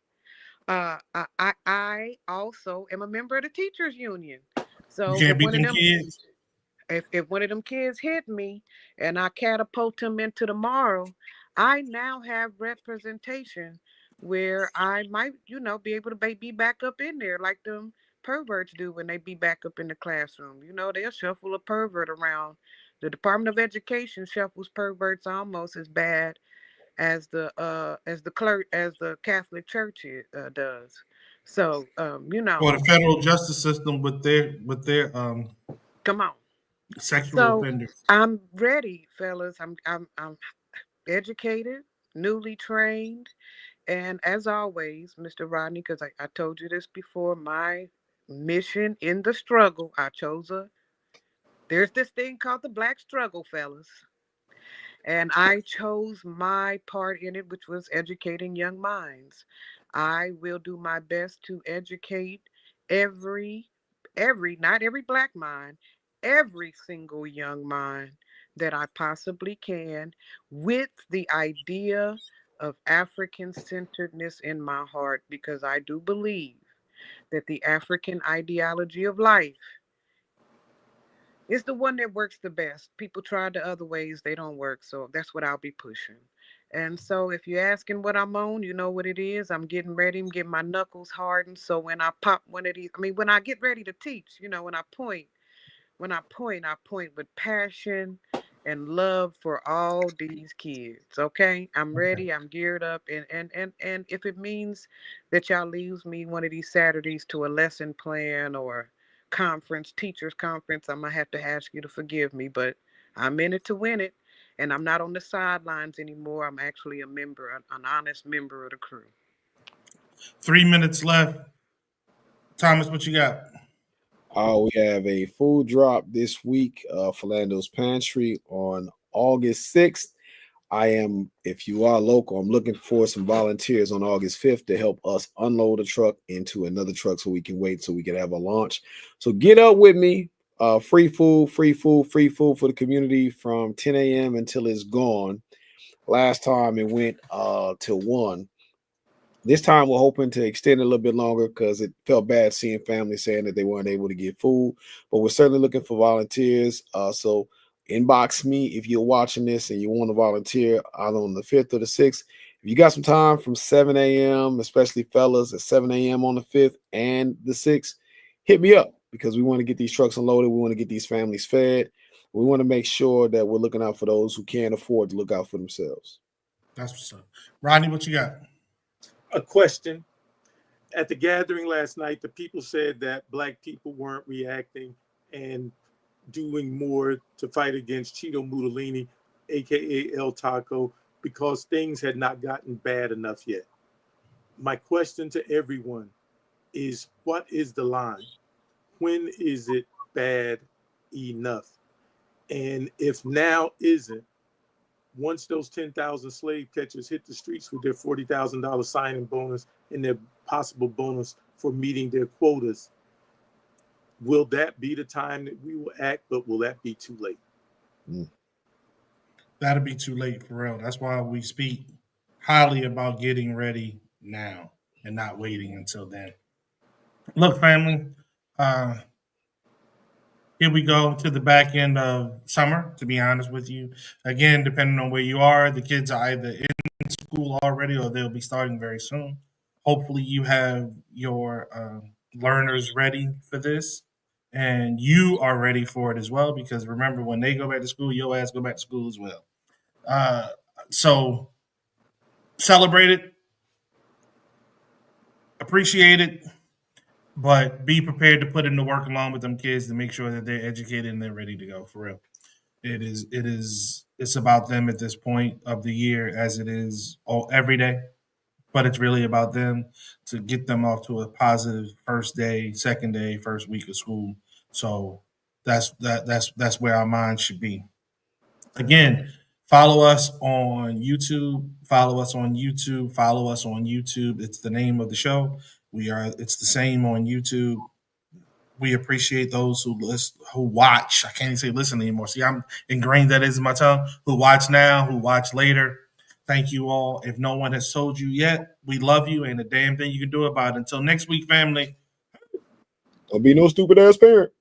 I also am a member of the teachers union. You So can't beat them kids. if one of them kids hit me and I catapult them into tomorrow, I now have representation where I might, be able to be back up in there like them perverts do when they be back up in the classroom. They'll shuffle a pervert around. The Department of Education shuffles perverts almost as bad as the Catholic Church does. So Or the federal justice system with their come on. sexual So offenders. I'm ready, fellas. I'm educated, newly trained, and as always, Mr. Rodney, because I told you this before, my mission in the struggle, there's this thing called the black struggle, fellas. And I chose my part in it, which was educating young minds. I will do my best to educate every, not every black mind, every single young mind that I possibly can with the idea of African centeredness in my heart, because I do believe that the African ideology of life it's the one that works the best. People try the other ways, they don't work. So that's what I'll be pushing. And so if you're asking what I'm on, you know what it is. I'm getting ready, I'm getting my knuckles hardened. So when I pop one of these, when I get ready to teach, when I point with passion and love for all these kids. Okay. I'm Okay. ready. I'm geared up. And if it means that y'all leaves me one of these Saturdays to a lesson plan or teachers conference, I'm gonna have to ask you to forgive me, but I'm in it to win it. And I'm not on the sidelines anymore. I'm actually a member, an honest member of the crew. 3 minutes left. Thomas, what you got? We have a food drop this week for Lando's Pantry on August 6th. If you are local, I'm looking for some volunteers on August 5th to help us unload a truck into another truck so we can wait so we can have a launch. So get up with me. Free food, free food, free food for the community from 10 a.m. until it's gone. Last time it went till 1. This time we're hoping to extend it a little bit longer because it felt bad seeing families saying that they weren't able to get food. But we're certainly looking for volunteers. So inbox me if you're watching this and you want to volunteer either on the 5th or the 6th. If you got some time from 7 a.m., especially fellas at 7 a.m. on the 5th and the 6th, hit me up because we want to get these trucks unloaded. We want to get these families fed. We want to make sure that we're looking out for those who can't afford to look out for themselves. That's what's up. Rodney, what you got? A question. At the gathering last night, the people said that Black people weren't reacting and doing more to fight against Cheeto Mussolini, aka El Taco, because things had not gotten bad enough yet. My question to everyone is, what is the line? When is it bad enough? And if now isn't, once those 10,000 slave catchers hit the streets with their $40,000 signing bonus and their possible bonus for meeting their quotas, will that be the time that we will act, but will that be too late? That'll be too late for real. That's why we speak highly about getting ready now and not waiting until then. Look, family, uh, here we go to the back end of summer, to be honest with you. Again, depending on where you are, the kids are either in school already or they'll be starting very soon. Hopefully, you have your learners ready for this and you are ready for it as well because remember, when they go back to school, your ass go back to school as well. Uh, so celebrate it, appreciate it, but be prepared to put in the work along with them kids to make sure that they're educated and they're ready to go for real. It's about them at this point of the year as it is every day, but it's really about them to get them off to a positive first day, second day, first week of school. So that's where our minds should be. Again, follow us on YouTube. Follow us on YouTube. Follow us on YouTube. It's the name of the show. It's the same on YouTube. We appreciate those who listen, who watch. I can't even say listen anymore. See, I'm ingrained that is in my tongue. Who watch now, who watch later. Thank you all. If no one has told you yet, we love you. Ain't a damn thing you can do about it. Until next week, family. Don't be no stupid ass parent.